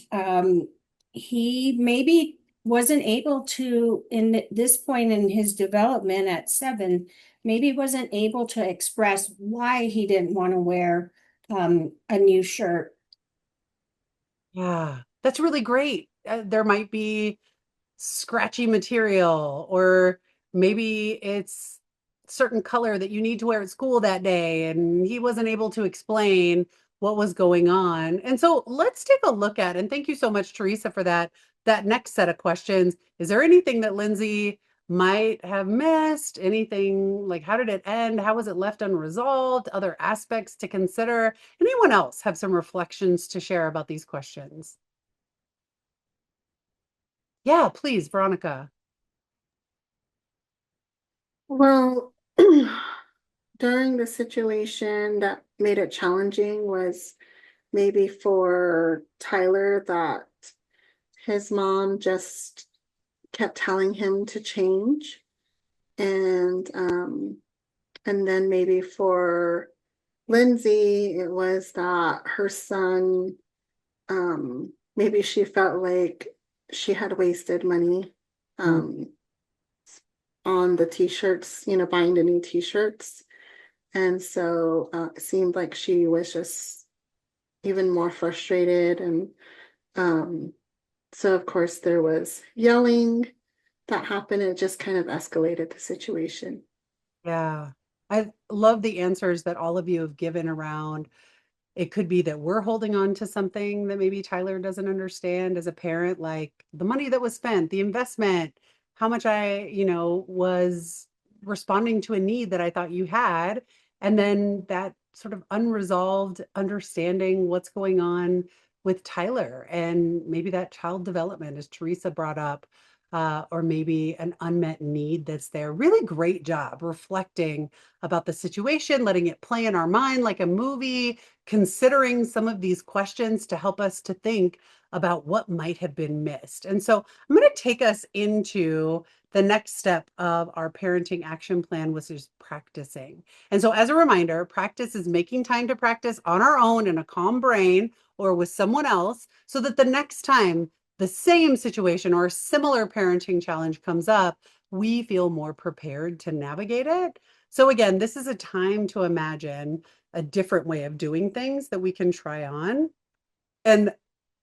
he maybe wasn't able to, in this point in his development at 7, maybe wasn't able to express why he didn't want to wear a new shirt. Yeah, that's really great. There might be scratchy material, or maybe it's certain color that you need to wear at school that day, and he wasn't able to explain what was going on. And so let's take a look at, and thank you so much, Teresa, for that next set of questions. Is there anything that Lindsay might have missed? Anything like, how did it end? How was it left unresolved? Other aspects to consider? Anyone else have some reflections to share about these questions? Yeah, please, Veronica. Well, during the situation that made it challenging was maybe for Tyler that his mom just kept telling him to change. And then maybe for Lindsay, it was that her son, maybe she felt like she had wasted money on the t-shirts, buying the new t-shirts. And so it seemed like she was just even more frustrated. And so, of course, there was yelling that happened. It just kind of escalated the situation. Yeah, I love the answers that all of you have given around. It could be that we're holding on to something that maybe Tyler doesn't understand as a parent, like the money that was spent, the investment, how much was responding to a need that I thought you had. And then that sort of unresolved understanding what's going on with Tyler, and maybe that child development, as Teresa brought up, or maybe an unmet need that's there. Really great job reflecting about the situation, letting it play in our mind like a movie, considering some of these questions to help us to think about what might have been missed. And so I'm going to take us into the next step of our parenting action plan, which is practicing. And so as a reminder, practice is making time to practice on our own in a calm brain or with someone else, so that the next time the same situation or a similar parenting challenge comes up, we feel more prepared to navigate it. So again, this is a time to imagine a different way of doing things that we can try on. And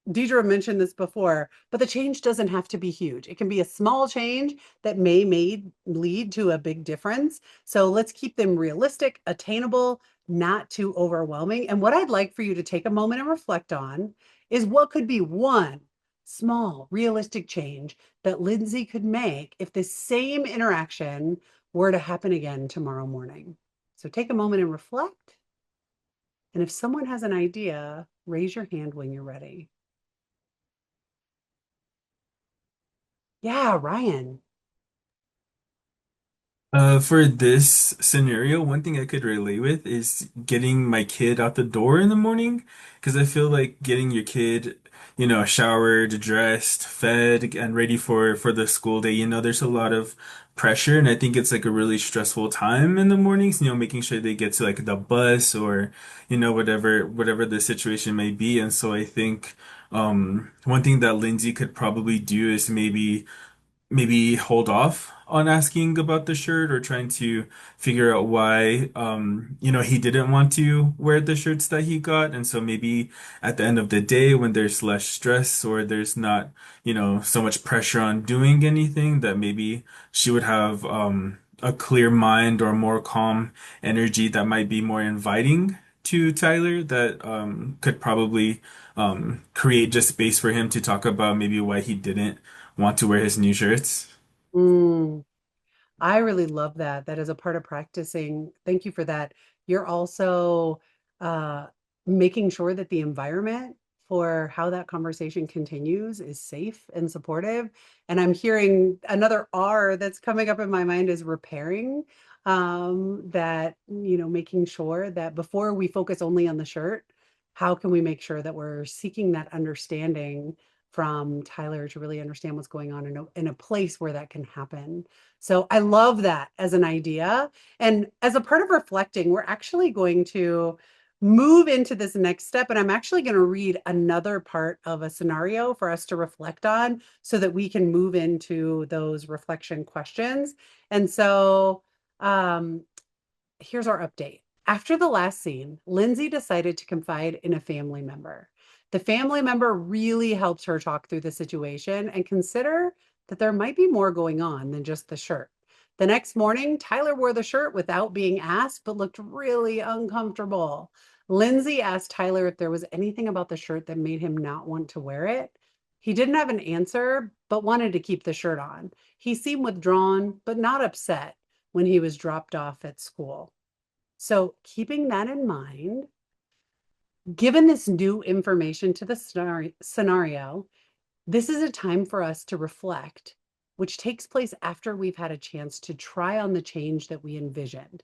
Deidre mentioned this before, but the change doesn't have to be huge. It can be a small change that may lead to a big difference. So let's keep them realistic, attainable, not too overwhelming. And what I'd like for you to take a moment and reflect on is what could be one small, realistic change that Lindsay could make if the same interaction were to happen again tomorrow morning. So take a moment and reflect. And if someone has an idea, raise your hand when you're ready. Yeah, Ryan. For this scenario, one thing I could relate with is getting my kid out the door in the morning, because I feel like getting your kid, showered, dressed, fed, and ready for the school day, there's a lot of pressure, and I think it's like a really stressful time in the mornings, making sure they get to like the bus or, whatever the situation may be. And so I think one thing that Lindsay could probably do is maybe hold off on asking about the shirt, or trying to figure out why he didn't want to wear the shirts that he got. And so maybe at the end of the day, when there's less stress, or there's not so much pressure on doing anything, that maybe she would have a clear mind or more calm energy that might be more inviting to Tyler that could probably create just space for him to talk about maybe why he didn't want to wear his new shirts. Mm. I really love that. That is a part of practicing. Thank you for that. You're also uh, making sure that the environment for how that conversation continues is safe and supportive. And I'm hearing another R that's coming up in my mind is repairing. That, making sure that before we focus only on the shirt, how can we make sure that we're seeking that understanding from Tyler to really understand what's going on in a place where that can happen. So I love that as an idea. And as a part of reflecting, we're actually going to move into this next step. And I'm actually going to read another part of a scenario for us to reflect on so that we can move into those reflection questions. And so um, here's our update. After the last scene, Lindsay decided to confide in a family member. The family member really helped her talk through the situation and consider that there might be more going on than just the shirt. The next morning, Tyler wore the shirt without being asked, but looked really uncomfortable. Lindsay asked Tyler if there was anything about the shirt that made him not want to wear it. He didn't have an answer, but wanted to keep the shirt on. He seemed withdrawn, but not upset when he was dropped off at school. So, keeping that in mind, given this new information to the scenario, this is a time for us to reflect, which takes place after we've had a chance to try on the change that we envisioned.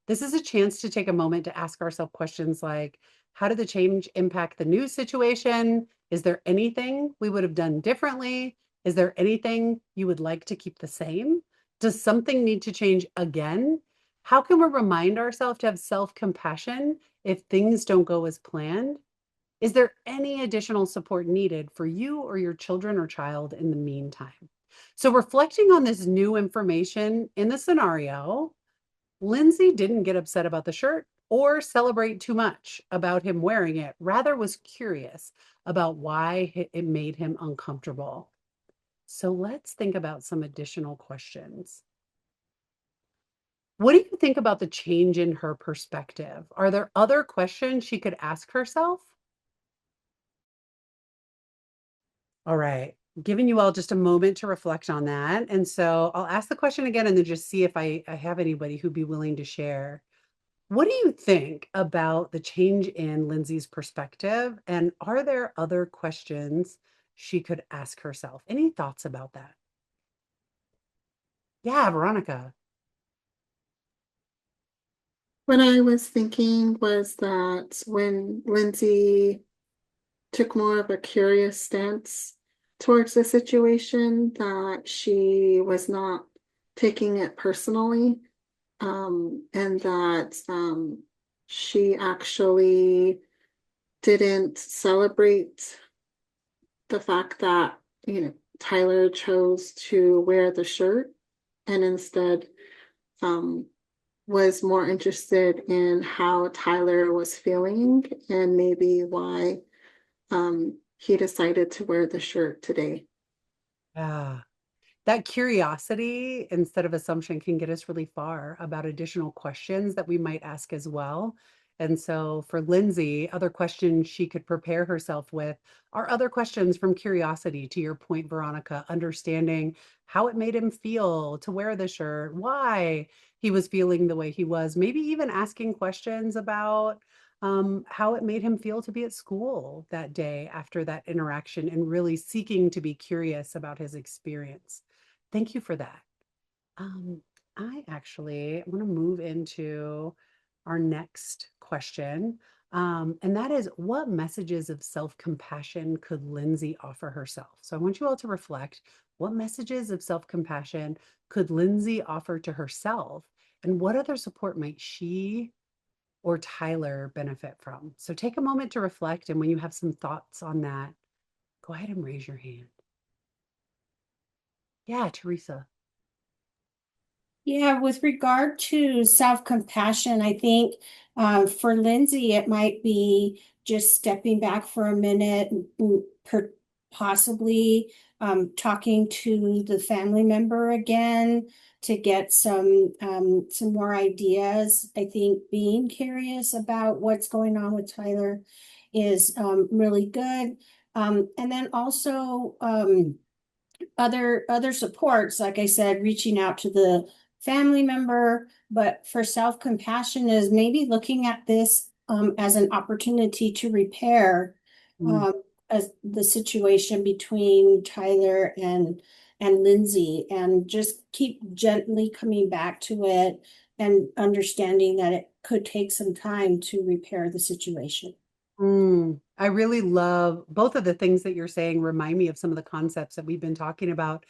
This is a chance to take a moment to ask ourselves questions like, how did the change impact the new situation? Is there anything we would have done differently? Is there anything you would like to keep the same? Does something need to change again? How can we remind ourselves to have self-compassion if things don't go as planned? Is there any additional support needed for you or your children or child in the meantime? So, reflecting on this new information in the scenario, Lindsay didn't get upset about the shirt or celebrate too much about him wearing it, rather, was curious about why it made him uncomfortable. So, let's think about some additional questions. What do you think about the change in her perspective? Are there other questions she could ask herself? All right. Giving you all just a moment to reflect on that. And so I'll ask the question again and then just see if I have anybody who'd be willing to share. What do you think about the change in Lindsay's perspective? And are there other questions she could ask herself? Any thoughts about that? Yeah, Veronica. What I was thinking was that when Lindsay took more of a curious stance towards the situation, that she was not taking it personally, and that she actually didn't celebrate the fact that, Tyler chose to wear the shirt and instead um, was more interested in how Tyler was feeling and maybe why he decided to wear the shirt today. Yeah. That curiosity instead of assumption can get us really far about additional questions that we might ask as well. And so for Lindsay, other questions she could prepare herself with are other questions from curiosity, to your point, Veronica, understanding how it made him feel to wear the shirt, why he was feeling the way he was, maybe even asking questions about how it made him feel to be at school that day after that interaction and really seeking to be curious about his experience. Thank you for that. Um, I actually want to move into our next question. And that is, what messages of self-compassion could Lindsay offer herself? So I want you all to reflect, what messages of self-compassion could Lindsay offer to herself? And what other support might she or Tyler benefit from? So take a moment to reflect. And when you have some thoughts on that, go ahead and raise your hand. Yeah, Teresa. Yeah, with regard to self-compassion, I think for Lindsay, it might be just stepping back for a minute, possibly talking to the family member again to get some more ideas. I think being curious about what's going on with Tyler is really good. And then also other supports, like I said, reaching out to the family member, but for self-compassion is maybe looking at this as an opportunity to repair Mm. as the situation between Tyler and Lindsay, and just keep gently coming back to it and understanding that it could take some time to repair the situation. I really love both of the things that you're saying remind me of some of the concepts that we've been talking about.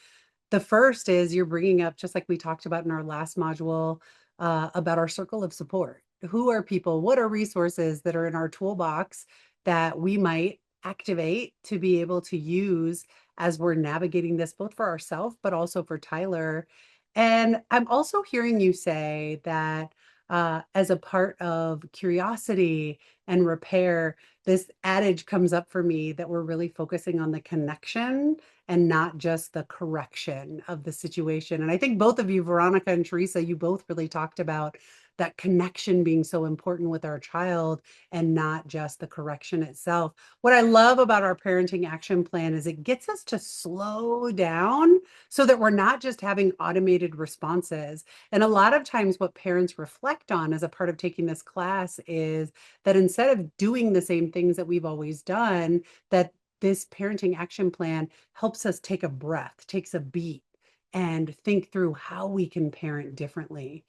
The first is you're bringing up, just like we talked about in our last module, about our circle of support. Who are people? What are resources that are in our toolbox that we might activate to be able to use as we're navigating this, both for ourselves, but also for Tyler? And I'm also hearing you say that as a part of curiosity and repair, this adage comes up for me that we're really focusing on the connection and not just the correction of the situation. And I think both of you, Veronica and Teresa, you both really talked about that connection being so important with our child and not just the correction itself. What I love about our parenting action plan is it gets us to slow down so that we're not just having automated responses. And a lot of times what parents reflect on as a part of taking this class is that instead of doing the same things that we've always done, that this parenting action plan helps us take a breath, takes a beat, and think through how we can parent differently.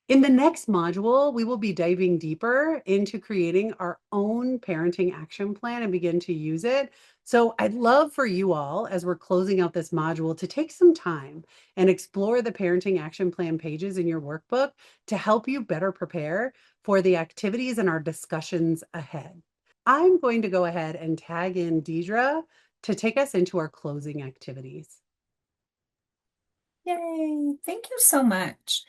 In the next module, we will be diving deeper into creating our own parenting action plan and begin to use it. So I'd love for you all, as we're closing out this module, to take some time and explore the parenting action plan pages in your workbook to help you better prepare for the activities and our discussions ahead. I'm going to go ahead and tag in Deidre to take us into our closing activities. Yay, thank you so much.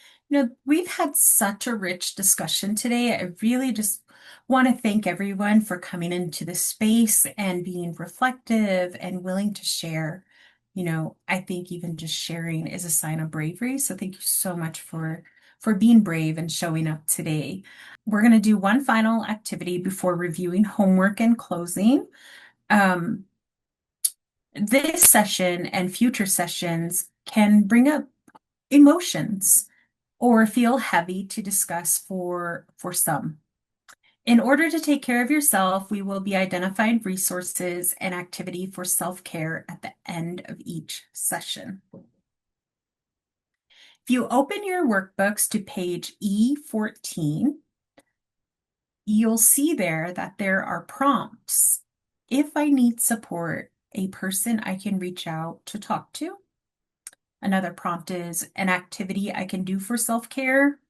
We've had such a rich discussion today. I really just want to thank everyone for coming into the space and being reflective and willing to share. I think even just sharing is a sign of bravery. So thank you so much for being brave and showing up today. We're going to do one final activity before reviewing homework and closing. This session and future sessions can bring up emotions or feel heavy to discuss for some. In order to take care of yourself, we will be identifying resources and activity for self-care at the end of each session. If you open your workbooks to page E14, you'll see there that there are prompts. If I need support, a person I can reach out to talk to. Another prompt is an activity I can do for self-care.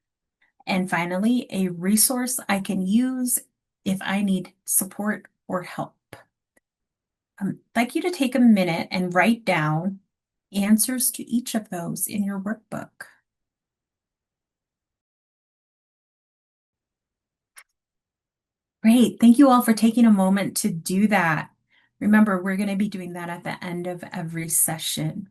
And finally, a resource I can use if I need support or help. I'd like you to take a minute and write down answers to each of those in your workbook. Great. Thank you all for taking a moment to do that. Remember, we're going to be doing that at the end of every session.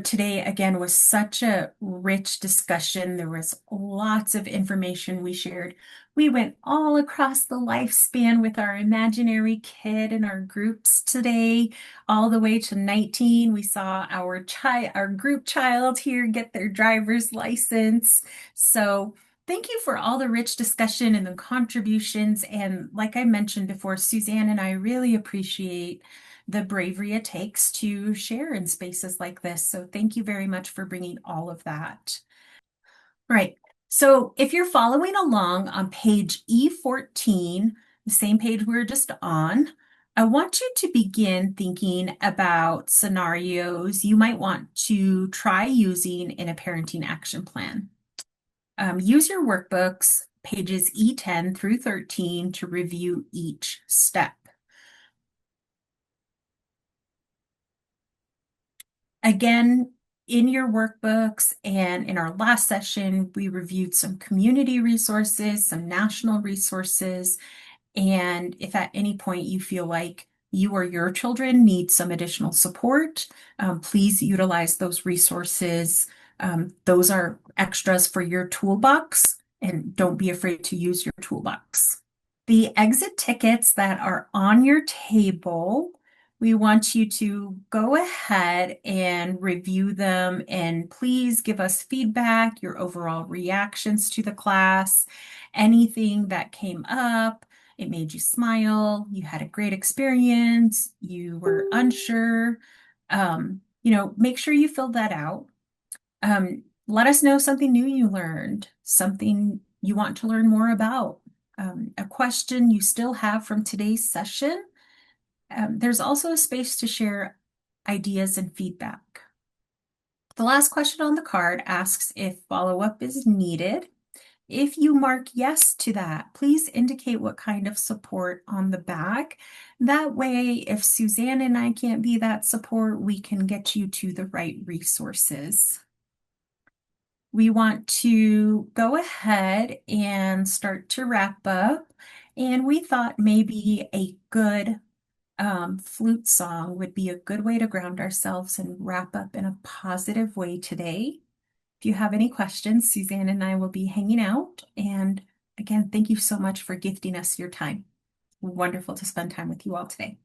Today again was such a rich discussion. There was lots of information we shared. We went all across the lifespan with our imaginary kid in our groups today, all the way to 19. We saw our group child here get their driver's license. So thank you for all the rich discussion and the contributions. And like I mentioned before, Suzanne and I really appreciate the bravery it takes to share in spaces like this. So thank you very much for bringing all of that. All right. So if you're following along on page E14, the same page we were just on, I want you to begin thinking about scenarios you might want to try using in a parenting action plan. Use your workbooks, pages E10 through 13, to review each step. Again, in your workbooks and in our last session, we reviewed some community resources, some national resources, and if at any point you feel like you or your children need some additional support, please utilize those resources. Those are extras for your toolbox, and don't be afraid to use your toolbox. The exit tickets that are on your table, we want you to go ahead and review them, and please give us feedback, your overall reactions to the class, anything that came up. It made you smile, you had a great experience, you were unsure. Make sure you fill that out. Let us know something new you learned, something you want to learn more about, a question you still have from today's session. There's also a space to share ideas and feedback. The last question on the card asks if follow-up is needed. If you mark yes to that, please indicate what kind of support on the back. That way, if Suzanne and I can't be that support, we can get you to the right resources. We want to go ahead and start to wrap up. And we thought maybe a good flute song would be a good way to ground ourselves and wrap up in a positive way today. If you have any questions, Suzanne and I will be hanging out. And again, thank you so much for gifting us your time. Wonderful to spend time with you all today.